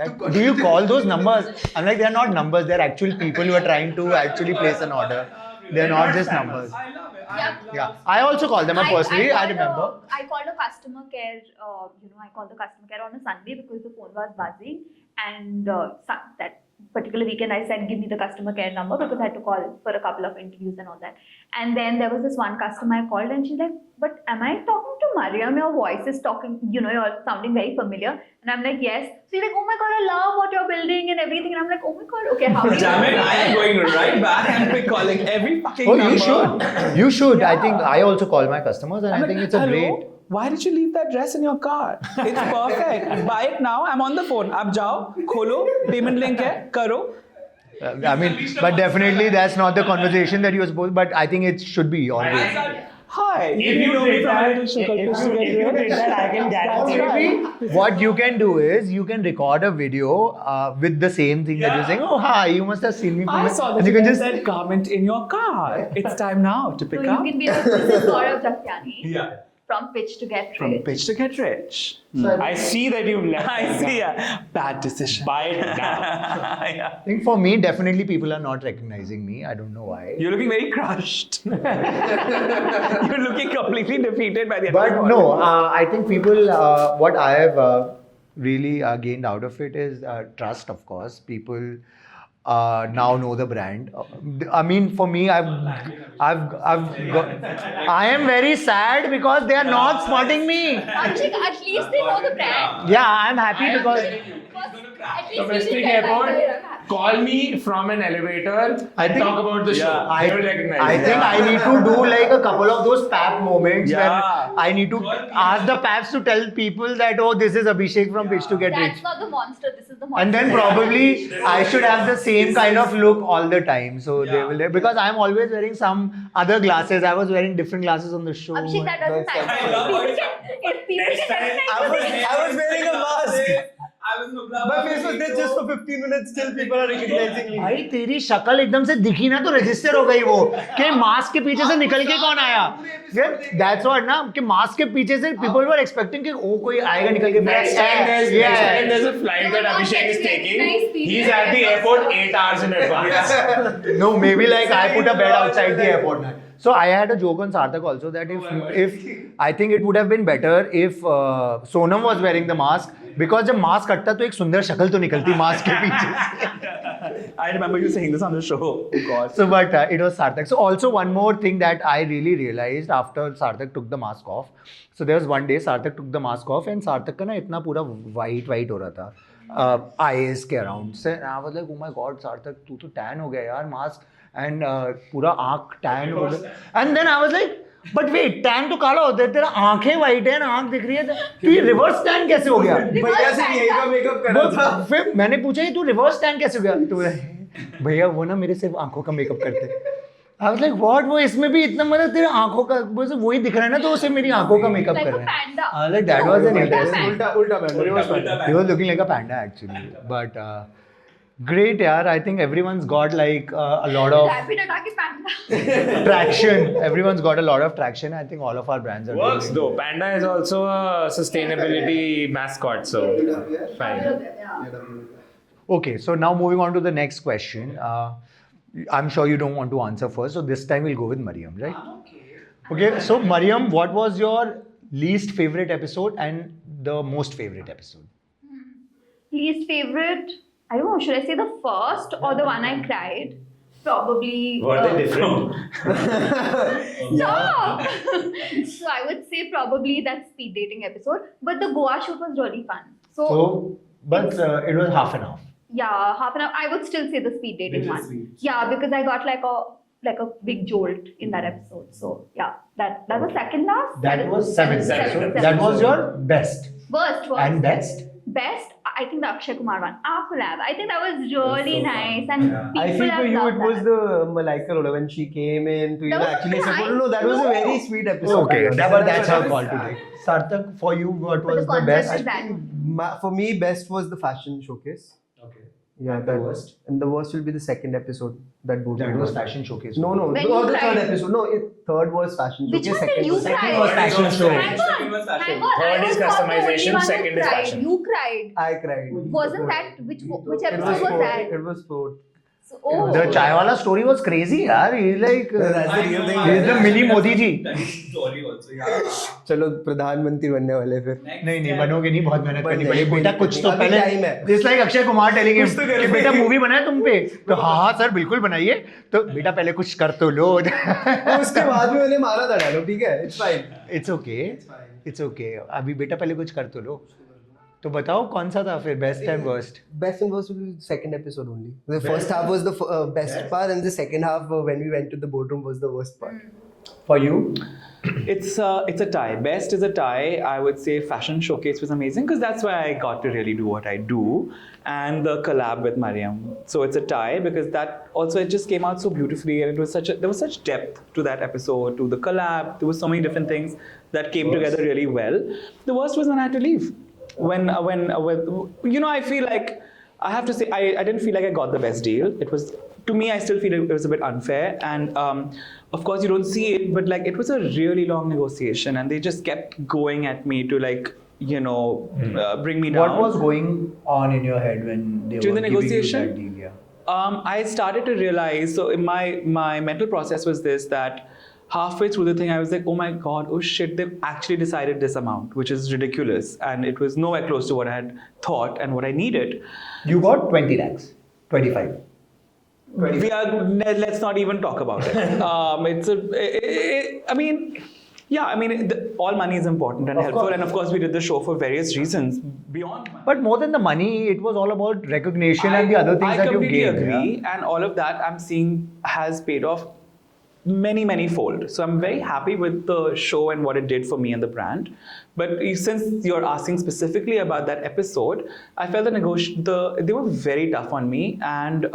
that do you call those numbers? I'm like, they're not numbers, they're actual people who are trying to actually place an order. They're not just numbers. I love it. Yeah, I also call them up personally, I remember. I called a customer care, I called the customer care on a Sunday because the phone was buzzing. And that particular weekend I said, give me the customer care number because I had to call for a couple of interviews and all that. And then there was this one customer I called and she's like, but am I talking to Mariam? Your voice is talking, you're sounding very familiar. And I'm like, yes. So she's like, oh my God, I love what you're building and everything. And I'm like, oh my God, okay, how do you Damn it, I am going right back and be calling every fucking Oh, number. you should. You should. I think I also call my customers and I think it's a Hello? great. Why did you leave that dress in your car? It's perfect. Buy it now. I'm on the phone. Ab jao, kholo, payment link hai, karo. I mean, but definitely that's not the conversation that you're supposed. But I think it should be always. Hi. If you did that, I can guarantee What you can do is you can record a video with the same thing that you're saying. Oh, hi, you must have seen me. I saw that and you you can guys just. said garment in your car. It's time now to pick So up. you can be like, this is Gaurav Jatyani. Yeah. From Pitch to Get From Rich. pitch to get rich. I see that you've left. I see. Yeah. Bad decision. Buy it now. Yeah. I think for me, definitely people are not recognizing me. I don't know why. You're looking very crushed. You're looking completely defeated by the end of But the no, call. I think people, what I have really gained out of it is trust, of course. People now know the brand. I mean, for me, I am very sad because they are not spotting me. Abhishek, at least they know the brand. Yeah, I'm happy because At least Domestic you get airport, that. call me from an elevator I and think- talk about the show. I, They will recognize I it. think I need to do like a couple of those pap moments Yeah. where I need to ask the paps to tell people that, oh, this is Abhishek from Pitch to Get Rich. That's not the monster, this is the monster. And then probably I should have the same kind of look all the time. So they will, because I'm always wearing some other glasses. I was wearing different glasses on the show. Abhishek, that doesn't That's- matter. If people can recognize I was wearing a mask. I was in a My face was there just for 15 minutes. Still, people are recognizing me. भाई तेरी शक्ल एकदम से दिखी ना तो register हो गई वो कि मास्क के पीछे से निकल के कौन आया दैट्स व्हाट ना कि मास्क के पीछे से पीपल वर एक्सपेक्टिंग कि ओ कोई आएगा निकल के Next time there's a flight that Abhishek is taking, he's at the airport 8 hours in advance. No, maybe like I put a bed outside the airport now. So I had a joke on Sarthak also that if I think it would have been better if Sonam was wearing the mask because जब mask हटता तो एक सुंदर शक्ल तो निकलती mask के पीछे से. I remember you saying this on the show. Oh God. So but it was Sarthak. So also one more thing that I really realized after Sarthak took the mask off. So there was one day Sarthak took the mask off and Sarthak का ना इतना पूरा white हो रहा था eyes के around से. And I was like, oh my God, Sarthak, तू तो tan हो गया यार mask and पूरा आँख tan हो गया. And then I was like, but wait, tan तो काला होता है, तेरा आँखें white है ना, आँख दिख रही है, तो ये reverse tan कैसे हो गया? भैया से यही का मेकअप कर रहा था. फिर मैंने पूछा ये तू रिवर्स टैन कैसे हो गया तो भैया वो ना मेरे सिर्फ आंखों का मेकअप करते I was like what वो इसमें भी इतना मतलब तेरे आंखों का वही दिख रहा है ना तो उसे मेरी आंखों का मेकअप like कर a रहा है panda. I was like that was an interesting उल्टा panda. he was looking like a panda actually but great yaar I think everyone's got like a lot of Rabbit attack is panda. traction everyone's got a lot of traction I think all of our brands are Works doing though. Panda is also a sustainability mascot, so fine. Okay, so now moving on to the next question. I'm sure you don't want to answer first, so this time we'll go with Mariam, right? Okay, so Mariam, what was your least favorite episode and the most favorite episode? Least favorite, I don't know, should I say the first or the one I cried? Probably. Were they different? Stop! So I would say probably that speed dating episode. But the Goa shoot was really fun. So But it was half and half. Yeah, half an hour. I would still say the speed dating Little one. sweet. Yeah, because I got like a big jolt in that episode. So yeah, that was second last. That was seventh Seven, episode. seven. That was your best. Worst. And best? Best, I think the Akshay Kumar one. Our collab. I think that was really so nice, fun. and Yeah. people I feel have for you loved it was that. the Malaika Rola when she came in to That was actually nice. support. No, that was a No. very sweet episode. Okay, but that's our call Yeah. today. Sarthak, for you, what But was the the concept best? is that. For me, best was the fashion showcase. Okay. Yeah, And the that worst? And the worst will be the second episode. That both. That was fashion showcase. No, When the you third cried. episode. No, third was fashion Which showcase. one did you second cry? was fashion show. Hang Second on, was fashion. hang on. Third I is was not the only customization, one who second is cried. fashion. You cried. I cried. Wasn't that which It episode was was fourth. that? It was fourth. So, oh. The Chaiwala story was crazy, yaar. He's like, That's the I real know, thing. I He's the know. mini Modi ji. That is story also, yeah. चलो प्रधानमंत्री बनने वाले फिर. Next नहीं नहीं step. बनोगे नहीं, बहुत मेहनत करनी बन पड़ेगी जाएगी, बेटा, कोई कुछ तो दिक्कत नहीं, पहले अभी time है. Just like Akshay Kumar telling कुछ तो कि करना बेटा है। मूवी बनाए तुम पे, तो हाँ सर बिल्कुल बनाइए, तो बेटा पहले कुछ कर तो लो. तो उसके बाद में मैंने मारा था डायलॉग. ठीक है, it's fine. इट्स ओके, अभी बेटा पहले कुछ कर तो लो. तो बताओ कौन सा था फिर best and worst? Best and worst will be the second episode only. The first half was the best part, and the second half, when we went to the boardroom, was the worst part. For you? It's a tie. Best is a tie. I would say fashion showcase was amazing because that's why I got to really do what I do, and the collab with Mariam. So it's a tie because that also it just came out so beautifully, and it was there was such depth to that episode, to the collab. There was so many different things that came together really well. The worst was when I had to leave. When I feel like I have to say I didn't feel like I got the best deal. It was, to me, I still feel it was a bit unfair, and of course you don't see it, but like it was a really long negotiation, and they just kept going at me to like bring me down. What was going on in your head when they During were the giving you negotiation? that deal? Yeah. I started to realize, so in my mental process was this, that halfway through the thing, I was like, oh my God, oh shit, they've actually decided this amount, which is ridiculous. And it was nowhere close to what I had thought and what I needed. You got 20 lakhs, 25. Let's not even talk about it. All money is important and Of helpful. course. And of course, we did the show for various reasons beyond money. But more than the money, it was all about recognition and the other things that you completely gained. agree, and all of that I'm seeing has paid off many fold. So I'm very happy with the show and what it did for me and the brand. But since you're asking specifically about that episode, I felt they were very tough on me, and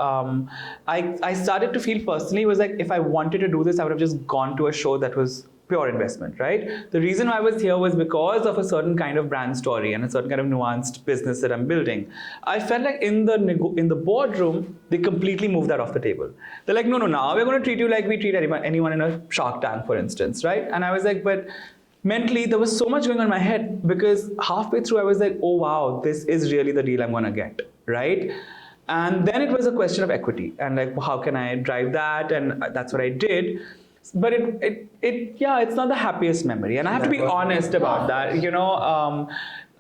I started to feel personally was like if I wanted to do this, I would have just gone to a show that was pure investment, right? The reason I was here was because of a certain kind of brand story and a certain kind of nuanced business that I'm building. I felt like in the boardroom, they completely moved that off the table. They're like, no, now we're going to treat you like we treat anyone in a Shark Tank, for instance, right? And I was like, but mentally, there was so much going on in my head because halfway through, I was like, oh wow, this is really the deal I'm going to get, right? And then it was a question of equity and like, how can I drive that? And that's what I did. But it's not the happiest memory, and I have to be honest about that.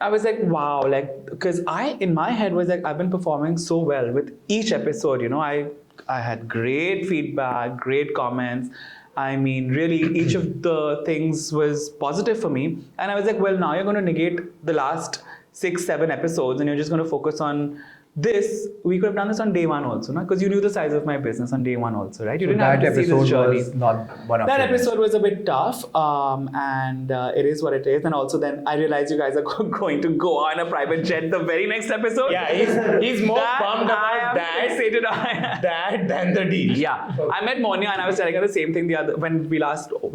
I was like, wow, like because in my head was like I've been performing so well with each episode. I had great feedback, great comments. I mean, really, each of the things was positive for me, and I was like, well, now you're going to negate the last 6-7 episodes, and you're just going to focus on this. We could have done this on day one also, because you knew the size of my business on day one also, right? You So didn't have that to see this episode journey. was not one of That your episode was a bit tough, and it is what it is. And also, then I realized you guys are going to go on a private jet the very next episode. Yeah, he's more bummed about that than the deal. Yeah, I met Monia and I was telling her the same thing when we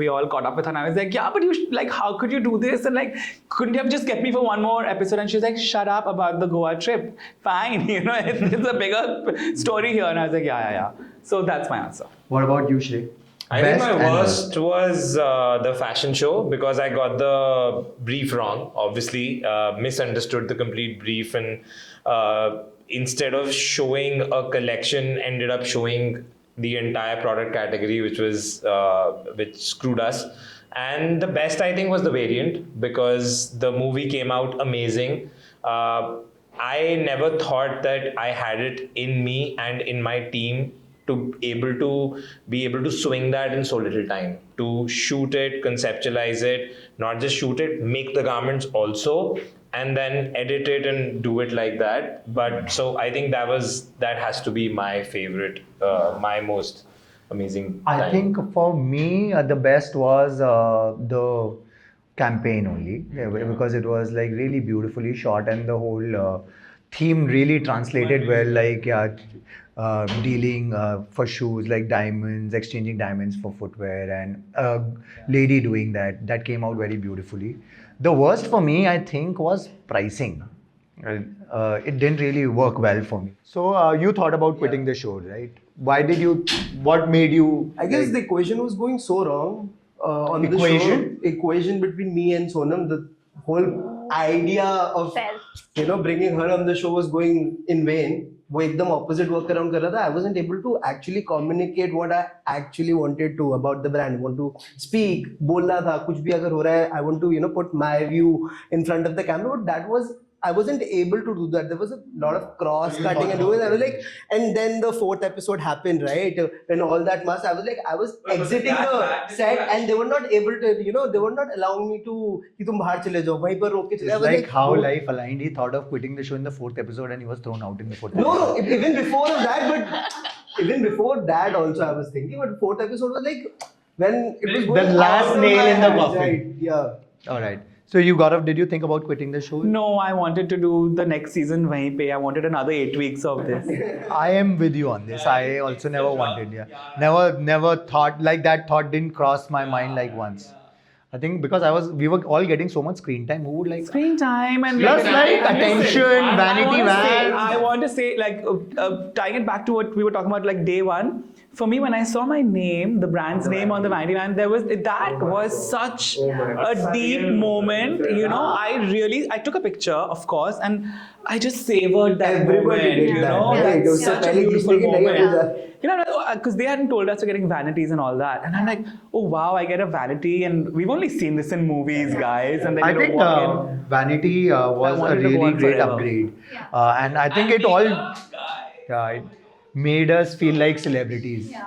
all caught up with her, and I was like, yeah, but how could you do this? And like, couldn't you have just kept me for one more episode? And she's like, shut up about the Goa trip. Fine, it's a bigger story here. And I was like, yeah. So that's my answer. What about you, Shrey? I think Best my and worst was the fashion show because I got the brief wrong, obviously, misunderstood the complete brief, and instead of showing a collection, ended up showing the entire product category, which screwed us. And the best, I think, was the variant because the movie came out amazing. I never thought that I had it in me and in my team to be able to swing that in so little time, to shoot it, conceptualize it, not just shoot it, make the garments also, and then edit it and do it like that. But so I think that has to be my favorite, my most amazing I time. think for me, the best was the campaign only, yeah, because it was like really beautifully shot and the whole theme really translated well. Like, yeah, dealing for shoes like diamonds, exchanging diamonds for footwear, and a lady doing that. That came out very beautifully. The worst for me, I think, was pricing. It didn't really work well for me. So you thought about quitting the show, right? Why did you? What made you? I guess like- the equation was going so wrong on Equation? the show. Equation between me and Sonam. The whole idea of Fell. bringing her on the show was going in vain. वो एकदम opposite work around कर रहा था. I wasn't able to actually communicate what I actually wanted to about the brand. Want to speak, बोलना था कुछ भी अगर हो रहा है. I want to put my view in front of the camera. But that was I wasn't able to do that. There was a lot of cross cutting and doing. I was like, and then the 4th episode happened, right? When all that mess, I was like, I was exiting the set, and they were not able to, they were not allowing me to. कि तुम बाहर चले जाओ, वहीं पर रोक के चले. I It's was like how "No." life aligned. He thought of quitting the show in the 4th episode and he was thrown out in the 4th No, episode. even before that, but even before that also I was thinking. But 4th episode was like when it was going last out of nail my in the hands, coffin. right? Yeah. All right. So you, Gaurav, did you think about quitting the show? No, I wanted to do the next season wahin pe. I wanted another 8 weeks of this. I am with you on this. I also never wanted. Yeah. Never thought like that. Thought didn't cross my mind like once. I think because we were all getting so much screen time. Who would like? Screen time and Plus, like, attention, vanity I vans. want to say, like, tying it back to what we were talking about, like day one. For me, when I saw my name, the brand's name on the vanity van, that was such a deep moment. I took a picture, of course, and I just savored that Everybody moment. did that. Yeah, it That's was such a पहले beautiful किसी की नहीं moment. होता. Because they hadn't told us we're getting vanities and all that, and I'm like, oh wow, I get a vanity, and we've only seen this in movies, guys. And then I think walk in. Vanity was a wanted to go really on great forever. upgrade, Yeah. and I think it all it made us feel like celebrities. I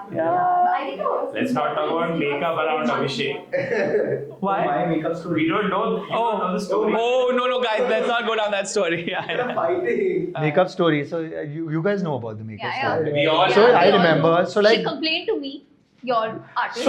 think it was. Let's not talk about makeup around Abhishek. Why? makeup story. We don't know. You don't know the story. Oh no, guys, let's not go down that story. Yeah. Fighting. Makeup story. So you guys know about the makeup Yeah, story. We all. So Yeah, I we all remember. know. So like. She complained to me, your artist.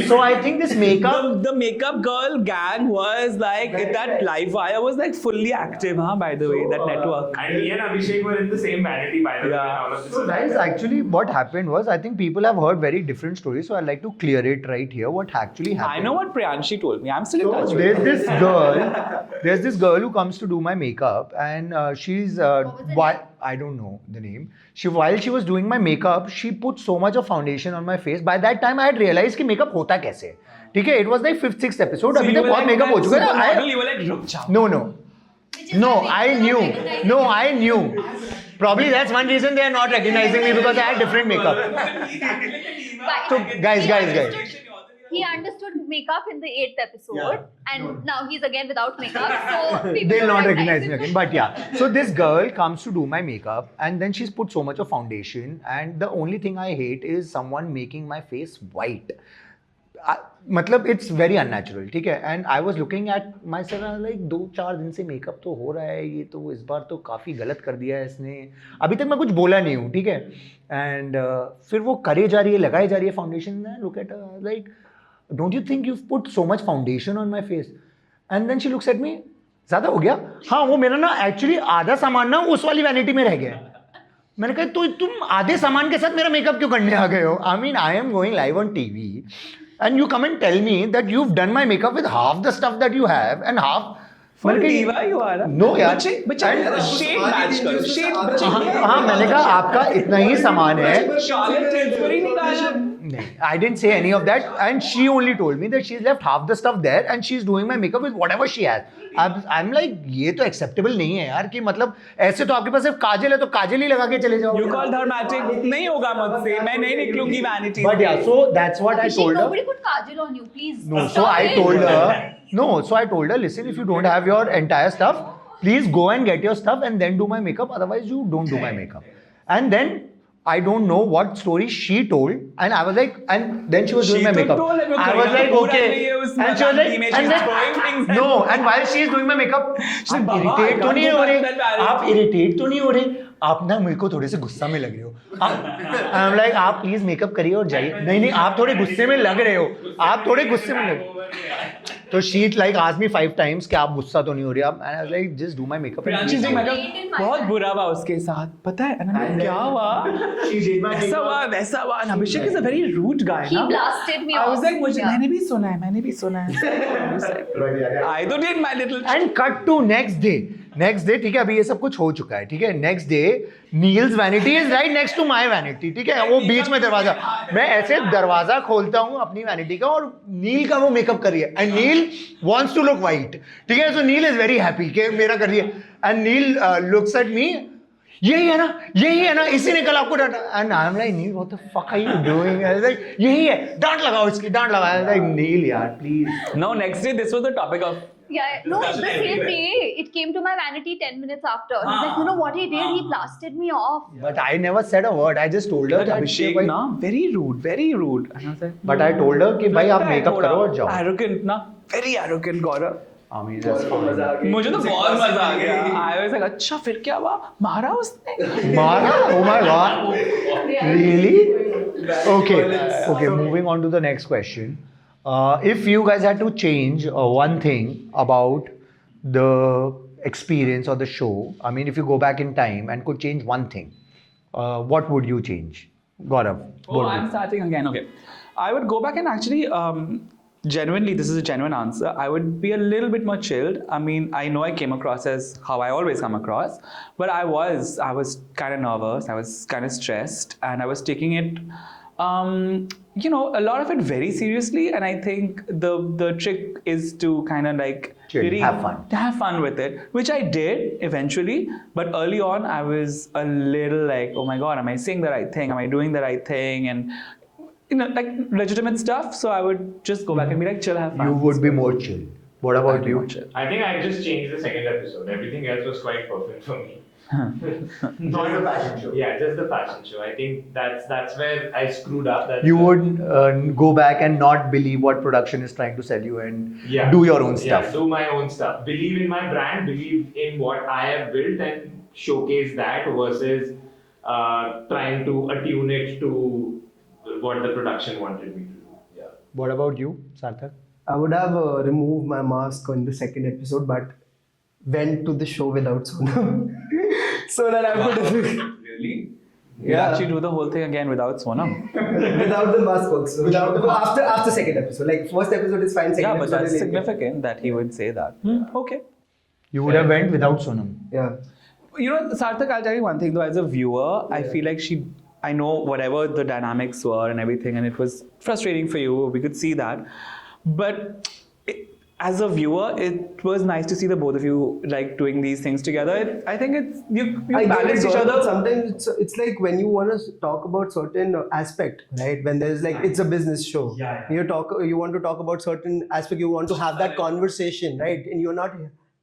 So I think this makeup. The makeup girl gang was like that live wire was like fully active, by the way, that network. And me and Abhishek were in the same vanity by the way. Yeah. All of this So was guys, actually, what happened was, I think people have heard very different stories. So I'd like to clear it right here. What actually happened? I know what Priyanshi told me. I'm still in So touch with her. there's this girl who comes to do my makeup, and she's was her why name? I don't know the name. While she was doing my makeup, she put so much of foundation on my face. By that time, I had realized कि makeup होता कैसे है. ठीक है? It was like 5th, 6th episode. So अभी you तक were बहुत like makeup हो that चुका है. supermodel, you were like, रुक जाओ. No. Which is No, why I people knew. are recognizing No, me. I knew. Probably that's one reason they are not recognizing me because I had different makeup. So guys. He understood makeup in the 8th episode, and now he's again without makeup. So people They'll don't not recognize recognize me him. again. But yeah, so this girl comes to do my makeup, and then she's put so much of foundation, and the only thing I hate is someone making my face white. मतलब it's very unnatural, ठीक है? And I was looking at myself and I was like 2-4 दिन से makeup तो हो रहा है, ये तो इस बार तो काफ़ी गलत कर दिया है इसने. अभी तक मैं कुछ बोला नहीं हूँ, ठीक है? And फिर वो करे जा रही है, लगाई जा रही है foundation. Look at her, like, don't you think you've put so much foundation on my face? And then she looks at me, ज़्यादा हो गया? हाँ, वो मेरा ना एक्चुअली आधा सामान ना उस वाली वैनिटी में रह गया है. मैंने कहा तो तुम आधे सामान के साथ मेरा मेकअप क्यों करने आ गए हो? I mean, I am going live on TV and you come and tell me that you've done my makeup with half the stuff that you have and half. For मैंने कहा, diva you are. No यार. बच्चे shade match करो. Shade बच्चे. हाँ, मैंने कहा आपका इतना ही सामान है. Charlotte Tilbury निकाला. No, I didn't say any of that, and she only told me that she's left half the stuff there and she's doing my makeup with whatever she has. I'm like, ये तो acceptable नहीं है यार कि मतलब ऐसे तो आपके पास सिर्फ काजल है तो काजल ही लगा के चले जाओ. You call dramatic. नहीं होगा मुझसे. मैं नहीं निकलूंगी vanity. But yeah, so that's what I Abhishek, told her. nobody put kajal on you, please. No, so Stop I it. told her. No, so I told her, listen, if you don't have your entire stuff, please go and get your stuff and then do my makeup. Otherwise, you don't do my makeup. And then I don't know what story she told, and I was like, and then she was doing She my तो makeup. told him, I was like, पूरा okay, नहीं है उस and she was like, मजाक में, and she's then throwing things at no, and while she is doing my makeup, said, आप "Baba, I irritate तो can't नहीं go हो back रहे, to that marriage." आप irritate तो नहीं हो रहे, आप ना मेरे को थोड़े से गुस्सा में लग रहे हो. I'm like, आप प्लीज मेकअप करिए और जाइए. नहीं नहीं, आप थोड़े गुस्से में लग रहे हो, आप थोड़े गुस्से में लग. तो she like asked me 5 times कि आप गुस्सा तो नहीं हो रही आप, and I was like, just do my makeup. and Priyanshi please ji go. Madam बहुत बुरा हुआ उसके साथ, पता है? And I'm like, क्या हुआ? She did my ऐसा हुआ, वैसा हुआ. And Abhishek is a very rude guy. He ना? blasted me I was off. like, मुझे Yeah. मैंने भी सुना है. I तो did my little. And cut to next day. Next day, ठीक है, अभी ये सब कुछ हो चुका है, ठीक है. Next day, Neil's vanity is right next to my vanity, ठीक है. वो बीच में दरवाजा, मैं ऐसे दरवाजा खोलता हूँ अपनी vanity का और नील का वो मेकअप कर रही है. And Neil wants to look white, ठीक है. So Neil is very happy कि मेरा कर रही है. And Neil looks at me. यही है ना, इसी ने कल आपको डांटा. And I'm like, Neil, what the fuck are you doing? I was like, यही है, डांट लगाओ इसकी, डांट लगाओ. I was like, Neil यार, please. No, next day this was the topic of. Yeah, no, the same day. It came to my vanity 10 minutes after. He's like, you know what he did? He blasted me off. But I never said a word. I just told her But that Abhishek ना, very rude, very rude. And I was like, But I told her कि भाई आप makeup करो और जाओ. Arrogant ना, very arrogant Gaurav. I mean, that's fine. मुझे तो बहुत मजा आ गया. I was like, अच्छा फिर क्या हुआ? मारा उसने? Mara? Oh my god. Really? Okay, moving on to the next question. If you guys had to change one thing about the experience or the show, I mean, if you go back in time and could change one thing, what would you change? Gaurav. Oh, I'm starting again. Okay. I would go back and actually, genuinely, this is a genuine answer. I would be a little bit more chilled. I mean, I know I came across as how I always come across, but I was kind of nervous. I was kind of stressed, and I was taking it, a lot of it very seriously. And I think the trick is to kind of like Chill, really have fun with it, which I did eventually. But early on, I was a little like, oh my god, am I saying the right thing? Am I doing the right thing? And like legitimate stuff. So I would just go back and be like, chill, have fun. You would be more chill. What about you? I think I just changed the second episode. Everything else was quite perfect for me. Not the fashion show. Yeah, just the fashion show. I think that's where I screwed up. That's You where- would go back and not believe what production is trying to sell you and Yeah. do your own stuff. Yeah, do my own stuff. Believe in my brand, believe in what I have built and showcase that versus trying to attune it to what the production wanted me to do. Yeah. What about you, Sarthak? I would have removed my mask in the second episode, but went to the show without Sonam. So that I could Really? You Yeah. actually do the whole thing again without Sonam. without the mask also. Without the mask. After second episode, like first episode is fine. Second Yeah, but episode that's is significant that he would say that. Okay. You would have went without Sonam. Yeah. Sarthak, I'll tell you one thing though. As a viewer, I feel like I know whatever the dynamics were and everything, and it was frustrating for you. We could see that. But as a viewer, it was nice to see the both of you like doing these things together. I think it's you I get balance it, each but other. sometimes it's like when you want to talk about certain aspect, right? When there's like it's a business show. Yeah. You want to talk about certain aspect. You want to have that conversation, right? And you're not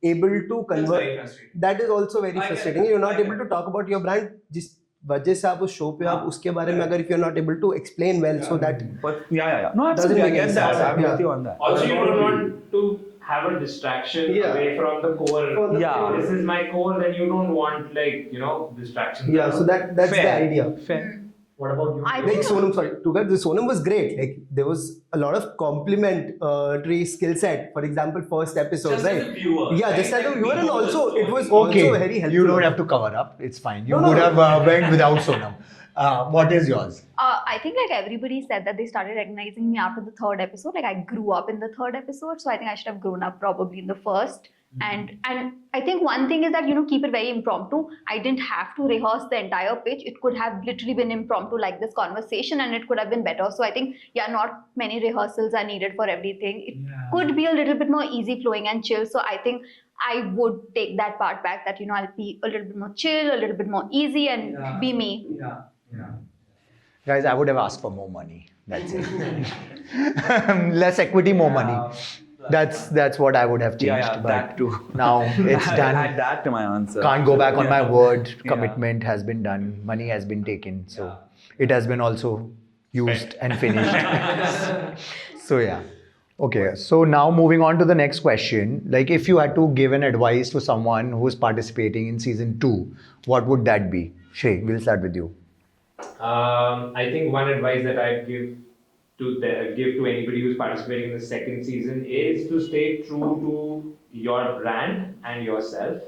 able to That's very convert. frustrating. That is also very I get frustrating. it. You're not I able get to talk about your brand. जिस वजह से आप उस show पे आप उसके बारे में अगर if you're not able to explain well, so that But yeah. No, Doesn't absolutely. I make get any that. sense. I'm Yeah. with you on that. Also, you don't want to have a distraction Yeah. away from the core. From the Yeah. core. This is my core, then you don't want distraction. yeah, so that's the Fair. idea. Fair. What about you? I Like think Sonam, sorry, together the Sonam was great. Like there was a lot of complementary skill set. For example, first episode, Just right? as a viewer, Yeah, right? just as a Like, viewer, we and know also the it was Okay, also very helpful. you don't have to cover up. It's fine. You No, would no. have went without Sonam. What is yours? I think like everybody said that they started recognizing me after the third episode. Like I grew up in the third episode, so I think I should have grown up probably in the first. And I think one thing is that keep it very impromptu. I didn't have to rehearse the entire pitch. It could have literally been impromptu like this conversation, and it could have been better. So I think not many rehearsals are needed for everything. It could be a little bit more easy flowing and chill. So I think I would take that part back. That I'll be a little bit more chill, a little bit more easy, and be me. Guys, I would have asked for more money. That's it. Less equity, more money. That's what I would have changed. Yeah, but that too. Now it's done. Add that to my answer. Can't go back on my word. Yeah. Commitment has been done. Money has been taken. So it has been also used and finished. So yeah. Okay. So now moving on to the next question. Like if you had to give an advice to someone who is participating in season 2, what would that be? Shrey, we'll start with you. I think one advice that I'd give to anybody who's participating in the second season is to stay true to your brand and yourself.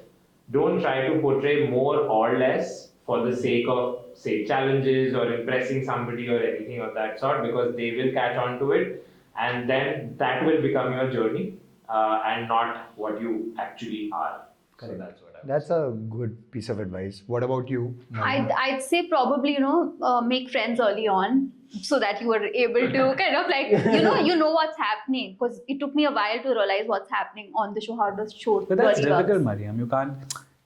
Don't try to portray more or less for the sake of, say, challenges or impressing somebody or anything of that sort, because they will catch on to it, and then that will become your journey and not what you actually are. So that's what I would That's a good piece of advice. What about you? Navneet? I'd say probably, make friends early on so that you are able to kind of like, you know what's happening, because it took me a while to realize what's happening on the show, how the show But that's really difficult, works. Mariam. You can't.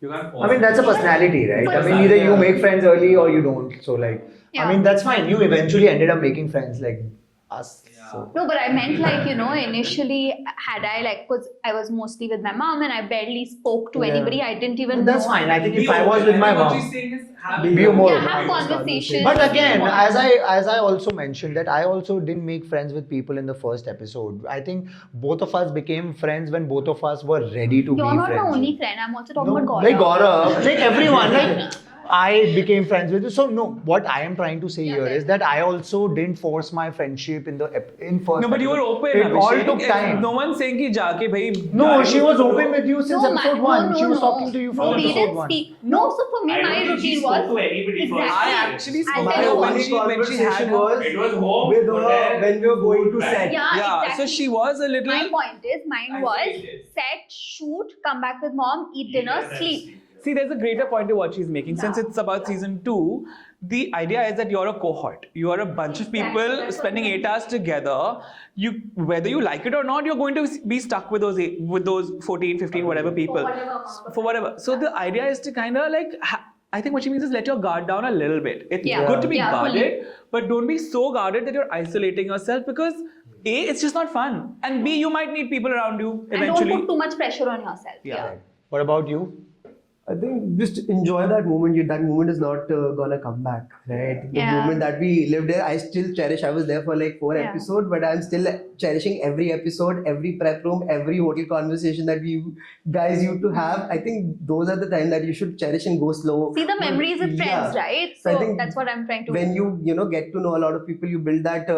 I mean, that's a personality, right? I mean, either you make friends early or you don't. So, like, Yeah. I mean, that's fine. You eventually ended up making friends like us. So. No, but I meant like, initially had I like, because I was mostly with my mom and I barely spoke to Yeah. anybody. I didn't even That's know. fine. I think Be if I was with open. my I think what mom. she's saying is have Be more Yeah, open. have conversations. But again, as I also mentioned that I also didn't make friends with people in the first episode. I think both of us became friends when both of us were ready to You're be not friends. my only friend. I'm also talking No, about Gaurav. like Gaurav, like everyone, like I became friends with you. So no, what I am trying to say here is that I also didn't force my friendship in first. No, but you were episode. open. It all Abhishek. took time. No one's saying ki jaake bhai. No, she was open with you since No, episode no, 1. no, She was no. talking to you from No, we episode didn't 1. speak. No, so for me, I my don't think she routine spoke was. to anybody for Exactly. I actually spoke I'll to tell her you. when she had her. It was home with hotel, her when we were going to set. Yeah, Yeah, exactly. so she was a little. My point is, mine I was feel it. set, shoot, come back with mom, eat dinner, and then sleep. See, there's a greater point to what she's making. Since Yeah. it's about season 2, the idea is that you're a cohort. You are a bunch of people That's spending what 8 hours together. Whether you like it or not, you're going to be stuck with those 14, 15, whatever people. For whatever amount of For whatever. So the idea is to kind of like, I think what she means is let your guard down a little bit. It's Yeah. good to be Yeah, guarded, but don't be so guarded that you're isolating yourself, because A, it's just not fun. And B, you might need people around you And eventually. don't put too much pressure on yourself. Yeah. What about you? I think just enjoy that moment. That moment is not gonna come back, right? The Yeah. moment that we lived there, I still cherish. I was there for like 4 Yeah. episodes, but I'm still cherishing every episode, every prep room, every hotel conversation that we guys used to have. I think those are the time that you should cherish and go slow. See the memories with friends, Yeah. right? So I So think that's what I'm trying to When you get to know a lot of people, you build that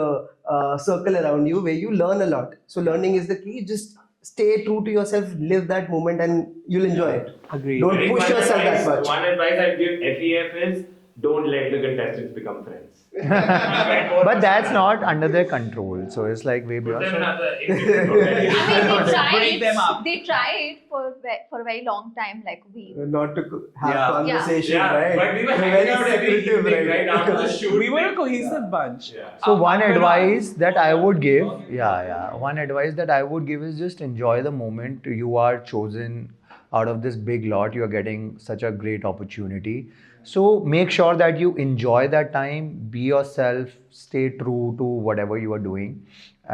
circle around you where you learn a lot. So learning is the key. Just stay true to yourself, live that moment, and you'll enjoy it. Agreed. Don't I think push yourself that much. One advice I'd give FEF is don't let the contestants become friends. But that's not under their control. So it's like way Put beyond. them in So- other exit. I mean, they Break them tried. up. They tried for a very long time, like we. Not to have Yeah. conversation, Yeah, right? but we were We're hanging out every secretive, evening right after the shoot. We were a cohesive bunch. Yeah. So one I'm gonna- advice that I would give, one advice that I would give is just enjoy the moment. You are chosen out of this big lot. You are getting such a great opportunity. So make sure that you enjoy that time. Be yourself. Stay true to whatever you are doing,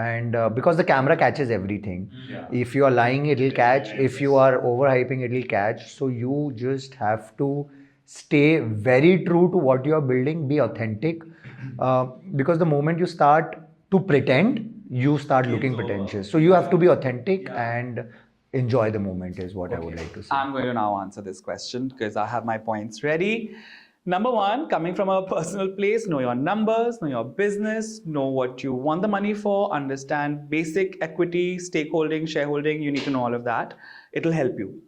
and because the camera catches everything. Yeah. If you are lying, it'll catch. If you are overhyping, it'll catch. So you just have to stay very true to what you are building. Be authentic. Because the moment you start to pretend, you start looking pretentious. So you have to be authentic and enjoy the moment is what I would like to say. I'm going to now answer this question because I have my points ready. Number 1, coming from a personal place, know your numbers, know your business, know what you want the money for, understand basic equity, stakeholding, shareholding. You need to know all of that. It'll help you.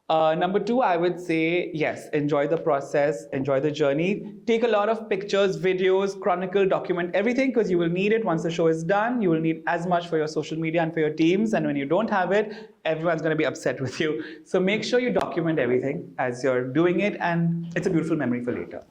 Number 2, I would say, yes, enjoy the process, enjoy the journey. Take a lot of pictures, videos, chronicle, document everything because you will need it once the show is done. You will need as much for your social media and for your teams. And when you don't have it, everyone's going to be upset with you. So make sure you document everything as you're doing it. And it's a beautiful memory for later.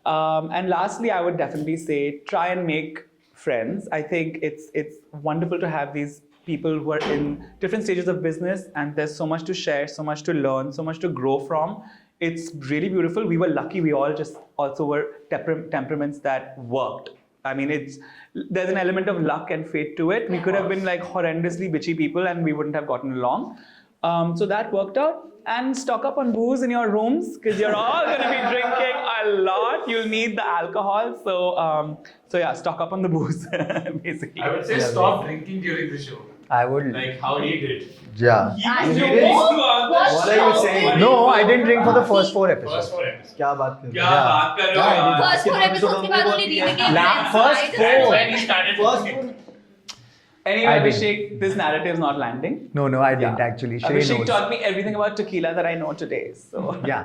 And lastly, I would definitely say, try and make friends. I think it's wonderful to have these people who are in different stages of business, and there's so much to share, so much to learn, so much to grow from. It's really beautiful. We were lucky. We all just also were temperaments that worked I mean, there's an element of luck and fate to it. We could have been like horrendously bitchy people and we wouldn't have gotten along. So that worked out. And stock up on booze in your rooms because you're all going to be drinking a lot. You'll need the alcohol. So yeah, stock up on the booze, basically. I would say stop drinking during the show. I would. Like how he did. Yeah. He was What are you saying? No, I didn't drink for the first 4 episodes. First 4 episodes. क्या बात कर रहे क्या बात कर रहे हो यार? First 4 episodes के बाद only we became friends. First I just- 4. That's when he started. हो? Anyway, I didn't. Abhishek, this narrative is not landing. No, I didn't actually. Shay Abhishek knows. taught me everything about tequila that I know today. So Yeah.